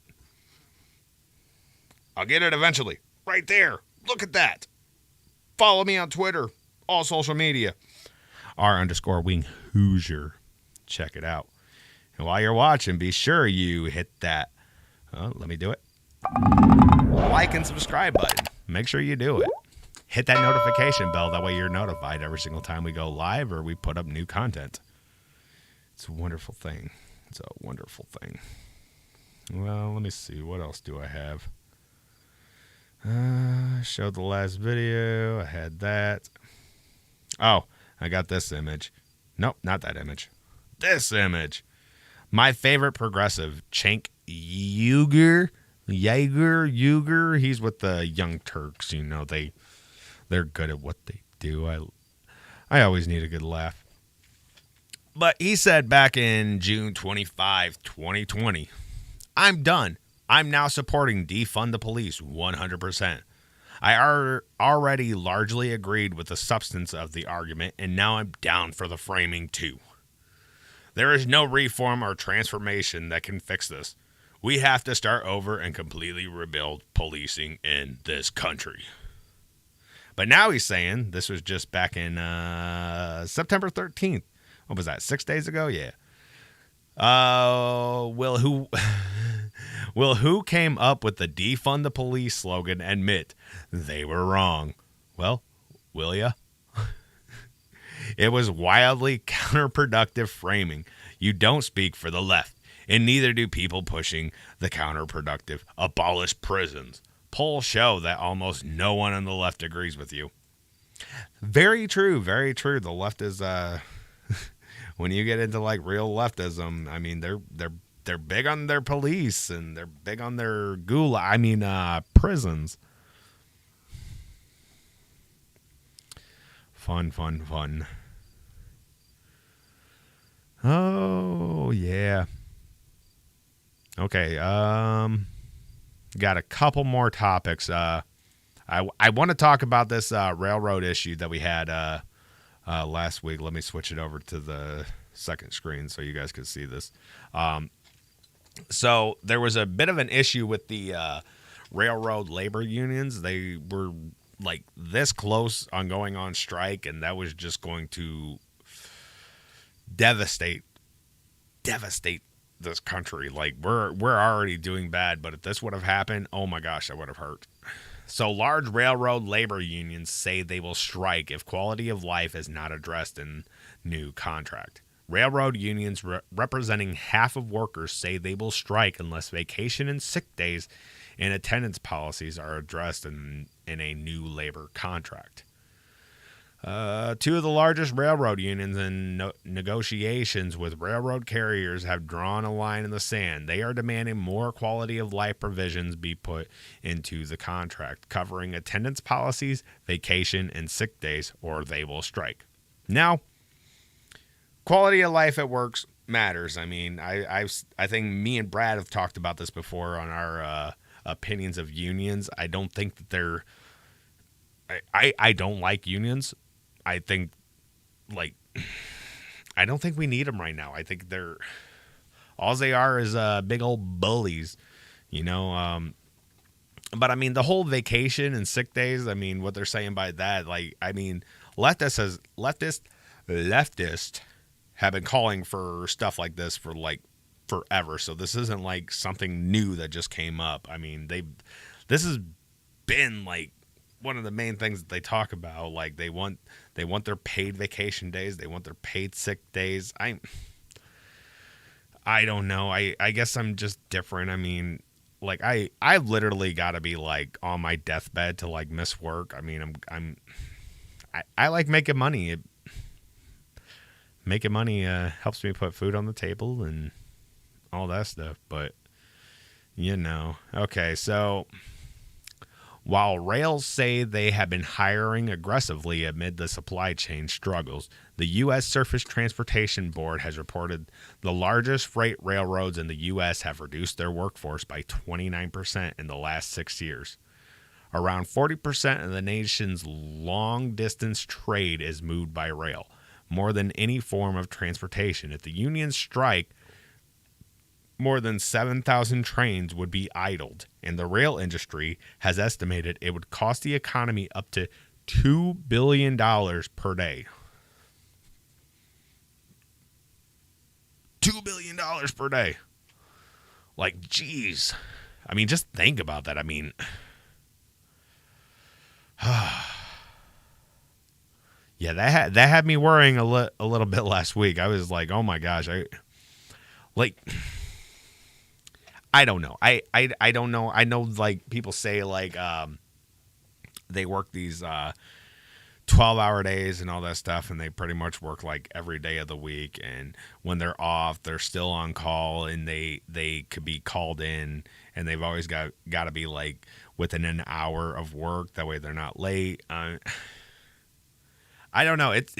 I'll get it eventually. Right there. Look at that. Follow me on Twitter. All social media. R_Wing Hoosier. Check it out. And while you're watching, be sure you hit that. Let me do it. Like and subscribe button. Make sure you do it. Hit that notification bell. That way you're notified every single time we go live or we put up new content. It's a wonderful thing. It's a wonderful thing. Well, let me see. What else do I have? Showed the last video. I had that. Oh, I got this image. Nope, not that image. This image. My favorite progressive, Cenk Uygur. He's with the Young Turks. You know, they're good at what they do. I always need a good laugh. But he said back in June 25, 2020, I'm done. I'm now supporting Defund the Police 100%. I already largely agreed with the substance of the argument, and now I'm down for the framing too. There is no reform or transformation that can fix this. We have to start over and completely rebuild policing in this country. But now he's saying, this was just back in September 13th. What was that, 6 days ago? Yeah. Will who came up with the Defund the Police slogan admit they were wrong? Well, will ya? It was wildly counterproductive framing. You don't speak for the left, and neither do people pushing the counterproductive abolish prisons. Polls show that almost no one on the left agrees with you. Very true, very true. The left is when you get into like real leftism, I mean they're big on their police and they're big on their prisons. Fun. Oh yeah. Okay, got a couple more topics. I want to talk about this railroad issue that we had last week. Let me switch it over to the second screen so you guys can see this. So there was a bit of an issue with the railroad labor unions. They were like this close on going on strike, and that was just going to devastate this country. Like we're already doing bad, but if this would have happened, oh my gosh, that would have hurt. So large railroad labor unions say they will strike if quality of life is not addressed in new contract. Railroad unions representing half of workers say they will strike unless vacation and sick days and attendance policies are addressed in a new labor contract. Two of the largest railroad unions in negotiations with railroad carriers have drawn a line in the sand. They are demanding more quality of life provisions be put into the contract, covering attendance policies, vacation, and sick days, or they will strike. Now, quality of life at work matters. I mean, I think me and Brad have talked about this before on our opinions of unions. I don't think that they're... I don't like unions. I think, I don't think we need them right now. I think all they are is big old bullies, you know. But I mean, the whole vacation and sick days, I mean, what they're saying by that, like, I mean, leftists have been calling for stuff like this for like forever. So this isn't like something new that just came up. I mean, this has been like one of the main things that they talk about. Like they want their paid vacation days, they want their paid sick days. I don't know. I guess I'm just different. I mean, like I literally got to be like on my deathbed to like miss work. I mean, I like making money. Making money helps me put food on the table and all that stuff. But you know, okay, so while rails say they have been hiring aggressively amid the supply chain struggles, the U.S. Surface Transportation Board has reported the largest freight railroads in the U.S. have reduced their workforce by 29% in the last 6 years. Around 40% of the nation's long-distance trade is moved by rail, more than any form of transportation. If the unions strike, more than 7,000 trains would be idled, and the rail industry has estimated it would cost the economy up to $2 billion per day. $2 billion per day. Like, geez. I mean, just think about that. I mean, yeah, that had me worrying a little bit last week. I was like, oh my gosh, I don't know. I don't know. I know, like, people say, like, they work these 12-hour days and all that stuff, and they pretty much work, like, every day of the week. And when they're off, they're still on call, and they could be called in, and they've always got to be, like, within an hour of work. That way they're not late. I don't know. It's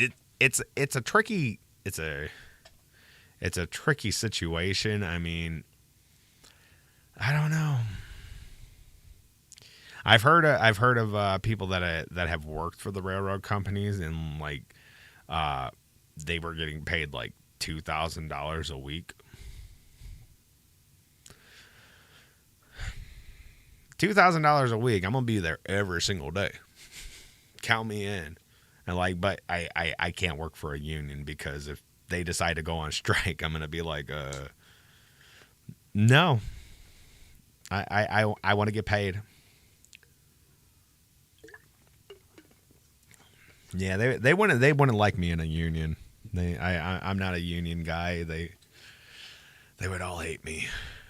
a tricky situation. I mean, I don't know. I've heard of people that have worked for the railroad companies, and like they were getting paid like $2,000 a week. $2,000 a week. I'm gonna be there every single day. Count me in. And like, but I can't work for a union, because if they decide to go on strike, I'm gonna be like, no. I want to get paid. Yeah, they wouldn't like me in a union. I'm not a union guy. They would all hate me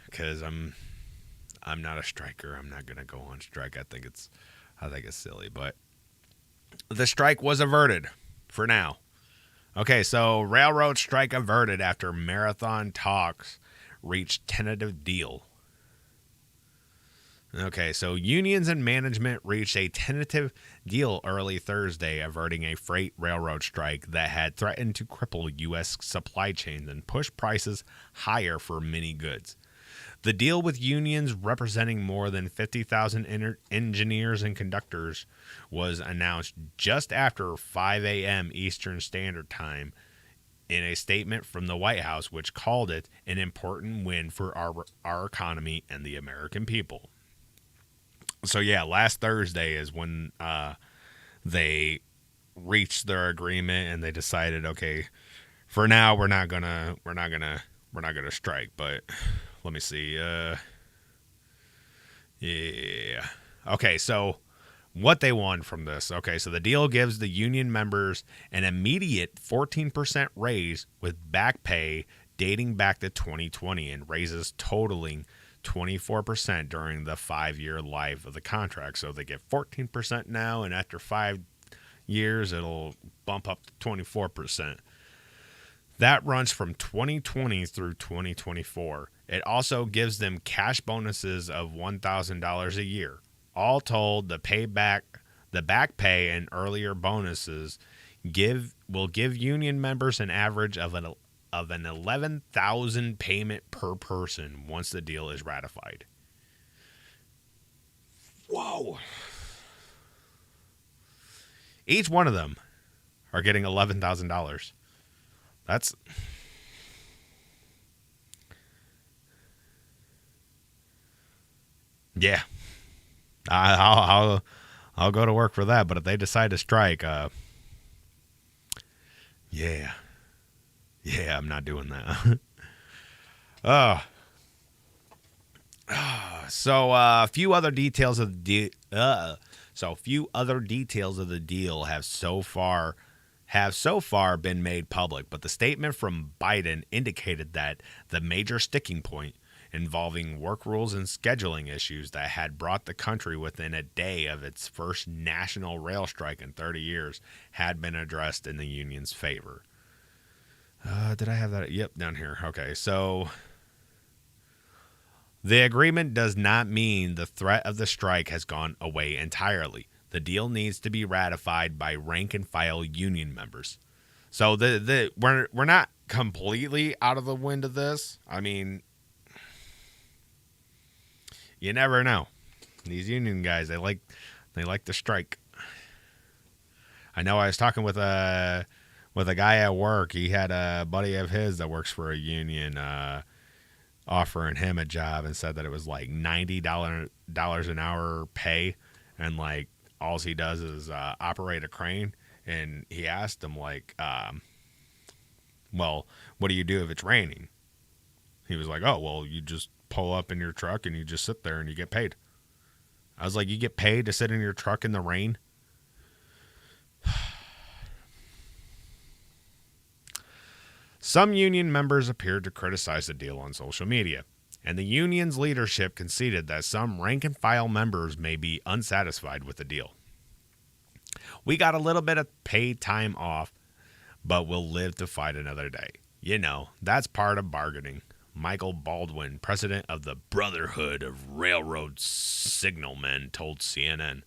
because I'm not a striker. I'm not gonna go on strike. I think it's silly, but the strike was averted for now. Okay, so railroad strike averted after marathon talks reached tentative deal. Okay, so unions and management reached a tentative deal early Thursday, averting a freight railroad strike that had threatened to cripple U.S. supply chains and push prices higher for many goods. The deal, with unions representing more than 50,000 engineers and conductors, was announced just after 5 a.m. Eastern Standard Time in a statement from the White House, which called it an important win for our economy and the American people. So yeah, last Thursday is when they reached their agreement, and they decided, okay, for now we're not gonna strike. But let me see. Yeah. Okay, so what they want from this. Okay, so the deal gives the union members an immediate 14% raise with back pay dating back to 2020 and raises totaling 24% during the 5-year life of the contract. So they get 14% now, and after 5 years, it'll bump up to 24%. That runs from 2020 through 2024. It also gives them cash bonuses of $1,000 a year. All told, the back pay and earlier bonuses will give union members an average of an $11,000 payment per person once the deal is ratified. Whoa. Each one of them are getting $11,000. That's... Yeah. I'll go to work for that, but if they decide to strike, yeah, I'm not doing that. So a few other details of the deal have so far been made public, but the statement from Biden indicated that the major sticking point involving work rules and scheduling issues that had brought the country within a day of its first national rail strike in 30 years had been addressed in the union's favor. Did I have that? Yep, down here. Okay, so the agreement does not mean the threat of the strike has gone away entirely. The deal needs to be ratified by rank-and-file union members. So we're not completely out of the wind of this. I mean, you never know. These union guys, they like to strike. I know I was talking with a guy at work. He had a buddy of his that works for a union offering him a job and said that it was like $90 an hour pay, and like all he does is operate a crane. And he asked him like, well, what do you do if it's raining? He was like, oh, well, you just pull up in your truck and you just sit there and you get paid. I was like, you get paid to sit in your truck in the rain? Some union members appeared to criticize the deal on social media, and the union's leadership conceded that some rank-and-file members may be unsatisfied with the deal. We got a little bit of paid time off, but we'll live to fight another day. You know, that's part of bargaining. Michael Baldwin, president of the Brotherhood of Railroad Signalmen, told CNN.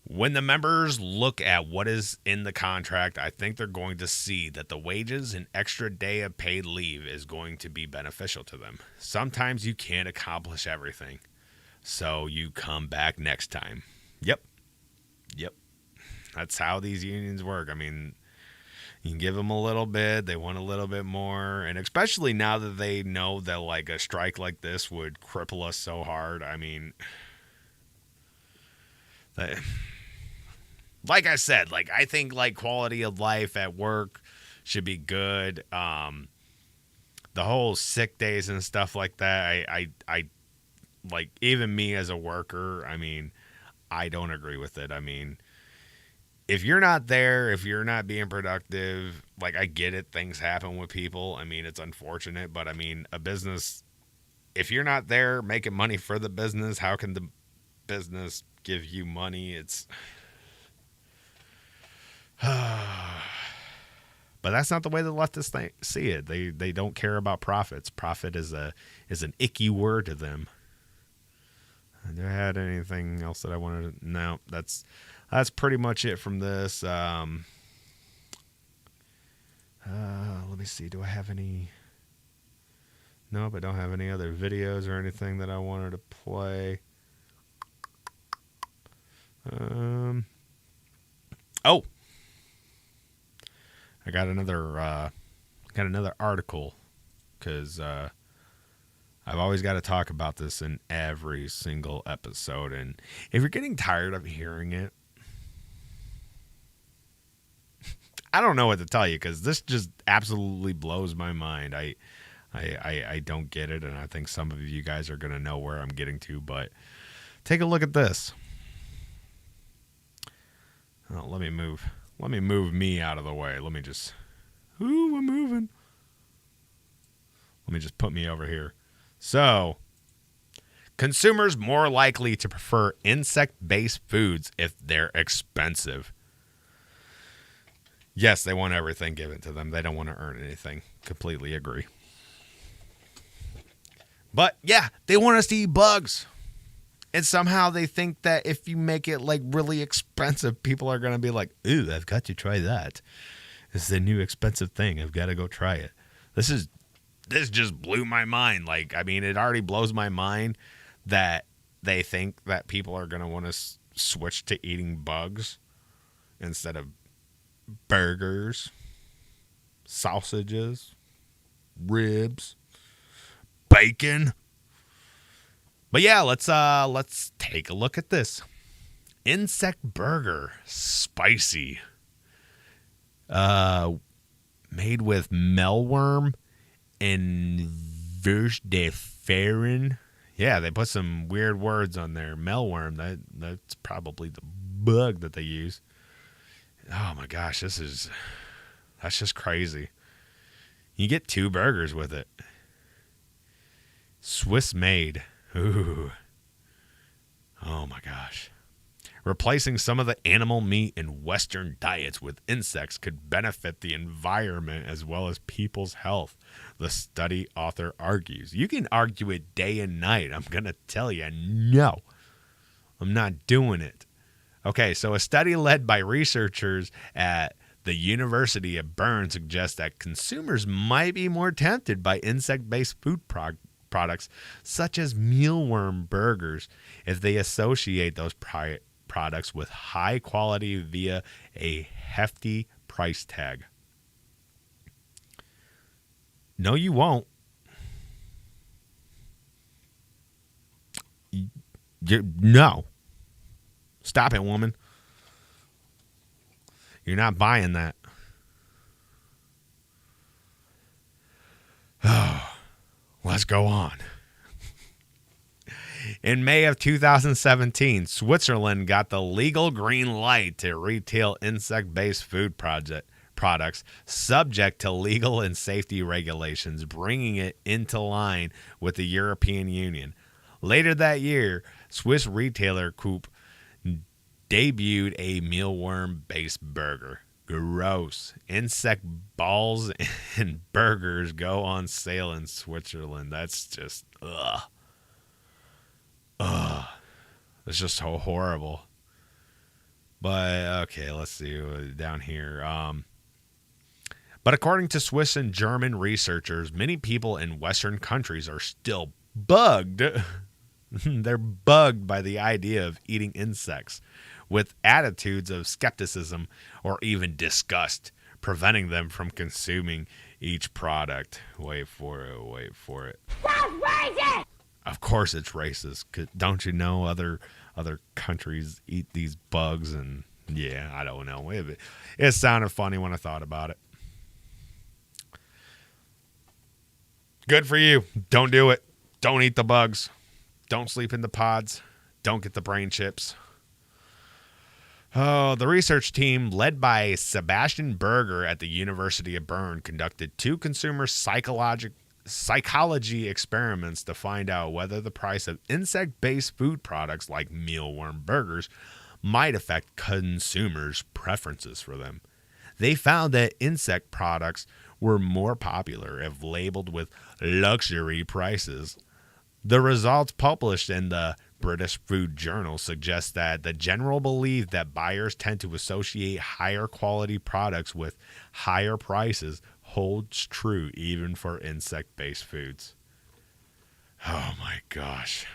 When the members look at what is in the contract, I think they're going to see that the wages and extra day of paid leave is going to be beneficial to them. Sometimes you can't accomplish everything, so you come back next time. Yep. That's how these unions work. I mean, you can give them a little bit, they want a little bit more, and especially now that they know that like a strike like this would cripple us so hard. I mean, like I said, like I think like quality of life at work should be good. The whole sick days and stuff like that, I like, even me as a worker, I mean, I don't agree with it. I mean, if you're not there, if you're not being productive, like I get it, things happen with people. I mean, it's unfortunate, but I mean, a business, if you're not there making money for the business, how can the business give you money? It's but that's not the way the leftists see it. They don't care about profits. Profit is an icky word to them. Do I had anything else that I wanted to? No, that's pretty much it from this. Let me see. Do I have any? Nope, I don't have any other videos or anything that I wanted to play. I got another article because I've always got to talk about this in every single episode. And if you're getting tired of hearing it, I don't know what to tell you because this just absolutely blows my mind. I don't get it, and I think some of you guys are going to know where I'm getting to, but take a look at this. Oh, let me move me out of the way. Let me just... Ooh, I'm moving. Let me just put me over here. So, consumers more likely to prefer insect-based foods if they're expensive. Yes, they want everything given to them. They don't want to earn anything. Completely agree. But, yeah, they want us to eat bugs. And somehow they think that if you make it, like, really expensive, people are going to be like, ooh, I've got to try that. This is a new expensive thing. I've got to go try it. This just blew my mind. Like, I mean, it already blows my mind that they think that people are going to want to switch to eating bugs instead of burgers, sausages, ribs, bacon. But yeah, let's take a look at this. Insect burger, spicy. Made with mealworm and vermicelli. Yeah, they put some weird words on there. Mealworm, that's probably the bug that they use. Oh my gosh, that's just crazy. You get 2 burgers with it. Swiss made. Ooh. Oh my gosh. Replacing some of the animal meat in Western diets with insects could benefit the environment as well as people's health, the study author argues. You can argue it day and night. I'm going to tell you, no, I'm not doing it. Okay, so a study led by researchers at the University of Bern suggests that consumers might be more tempted by insect-based food products such as mealworm burgers if they associate those products with high quality via a hefty price tag. No, you won't. No. Stop it, woman. You're not buying that. Oh, let's go on. In May of 2017, Switzerland got the legal green light to retail insect-based food products subject to legal and safety regulations, bringing it into line with the European Union. Later that year, Swiss retailer Coop debuted a mealworm-based burger. Gross. Insect balls and burgers go on sale in Switzerland. That's just, ugh. Ugh. It's just so horrible. But, okay, let's see down here. But according to Swiss and German researchers, many people in Western countries are still bugged. They're bugged by the idea of eating insects, with attitudes of skepticism or even disgust, preventing them from consuming each product. Wait for it. That's racist! Of course it's racist. Don't you know other countries eat these bugs? And yeah, I don't know. It sounded funny when I thought about it. Good for you. Don't do it. Don't eat the bugs. Don't sleep in the pods. Don't get the brain chips. Oh, the research team, led by Sebastian Berger at the University of Bern, conducted 2 consumer psychology experiments to find out whether the price of insect-based food products like mealworm burgers might affect consumers' preferences for them. They found that insect products were more popular if labeled with luxury prices. The results published in the British Food Journal suggest that the general belief that buyers tend to associate higher quality products with higher prices holds true even for insect-based foods. Oh my gosh.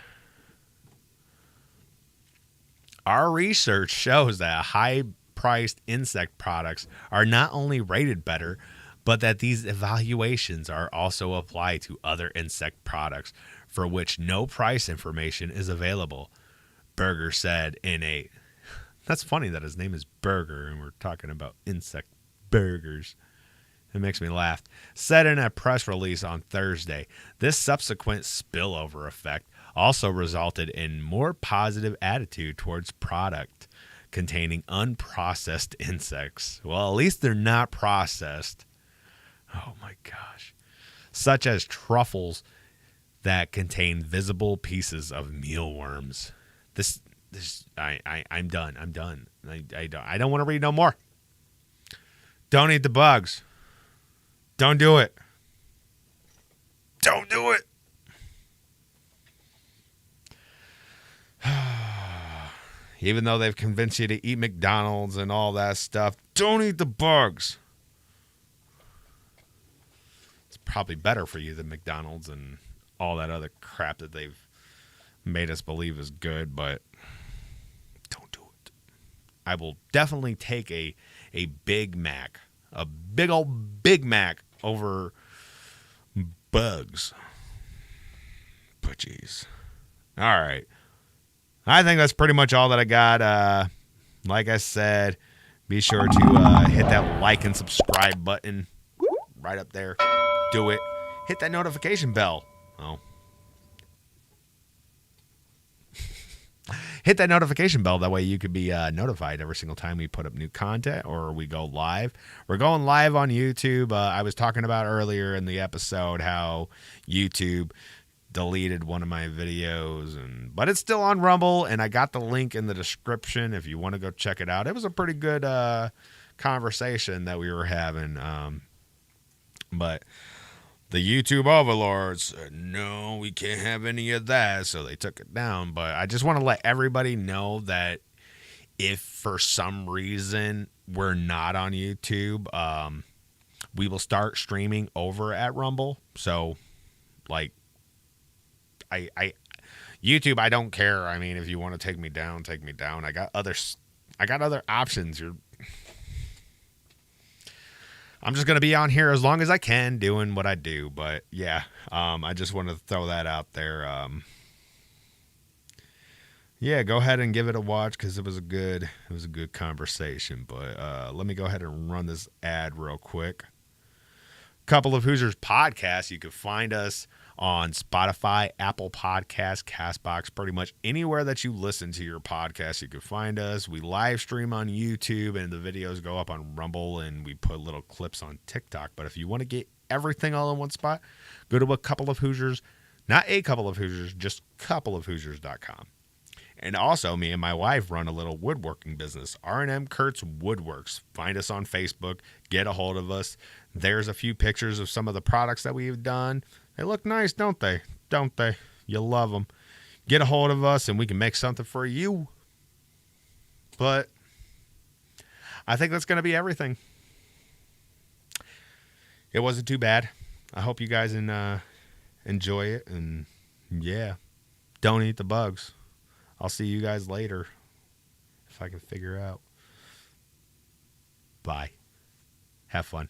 Our research shows that high priced insect products are not only rated better, but that these evaluations are also applied to other insect products for which no price information is available. Berger said in a... That's funny that his name is Berger and we're talking about insect burgers. It makes me laugh. Said in a press release on Thursday, this subsequent spillover effect also resulted in more positive attitude towards product containing unprocessed insects. Well, at least they're not processed. Oh my gosh. Such as truffles that contain visible pieces of mealworms. I'm done. I don't want to read no more. Don't eat the bugs. Don't do it. Don't do it. Even though they've convinced you to eat McDonald's and all that stuff, don't eat the bugs. It's probably better for you than McDonald's and all that other crap that they've made us believe is good, but don't do it. I will definitely take a Big Mac, a big old Big Mac over bugs. But geez. All right. I think that's pretty much all that I got. Like I said, be sure to hit that like and subscribe button right up there. Do it. Hit that notification bell. Oh. Hit that notification bell. That way you could be notified every single time we put up new content or we go live. We're going live on YouTube. I was talking about earlier in the episode how YouTube deleted one of my videos, but it's still on Rumble, and I got the link in the description if you want to go check it out. It was a pretty good conversation that we were having, but the YouTube overlords said, no, we can't have any of that, so they took it down. But I just want to let everybody know that if for some reason we're not on YouTube, we will start streaming over at Rumble. So, like, YouTube, I don't care. I mean, if you want to take me down, take me down. I got other options. I'm just going to be on here as long as I can doing what I do. But yeah, I just wanted to throw that out there. Yeah, go ahead and give it a watch because it was a good conversation. But let me go ahead and run this ad real quick. Couple of Hoosiers podcasts. You can find us on Spotify, Apple Podcasts, CastBox, pretty much anywhere that you listen to your podcast, you can find us. We live stream on YouTube, and the videos go up on Rumble, and we put little clips on TikTok. But if you want to get everything all in one spot, go to a couple of Hoosiers, not a couple of Hoosiers, just coupleofhoosiers.com. And also, me and my wife run a little woodworking business, R&M Kurtz Woodworks. Find us on Facebook. Get a hold of us. There's a few pictures of some of the products that we've done. They look nice, don't they? Don't they? You love them. Get a hold of us, and we can make something for you. But I think that's going to be everything. It wasn't too bad. I hope you guys enjoy it. And, yeah, don't eat the bugs. I'll see you guys later if I can figure out. Bye. Have fun.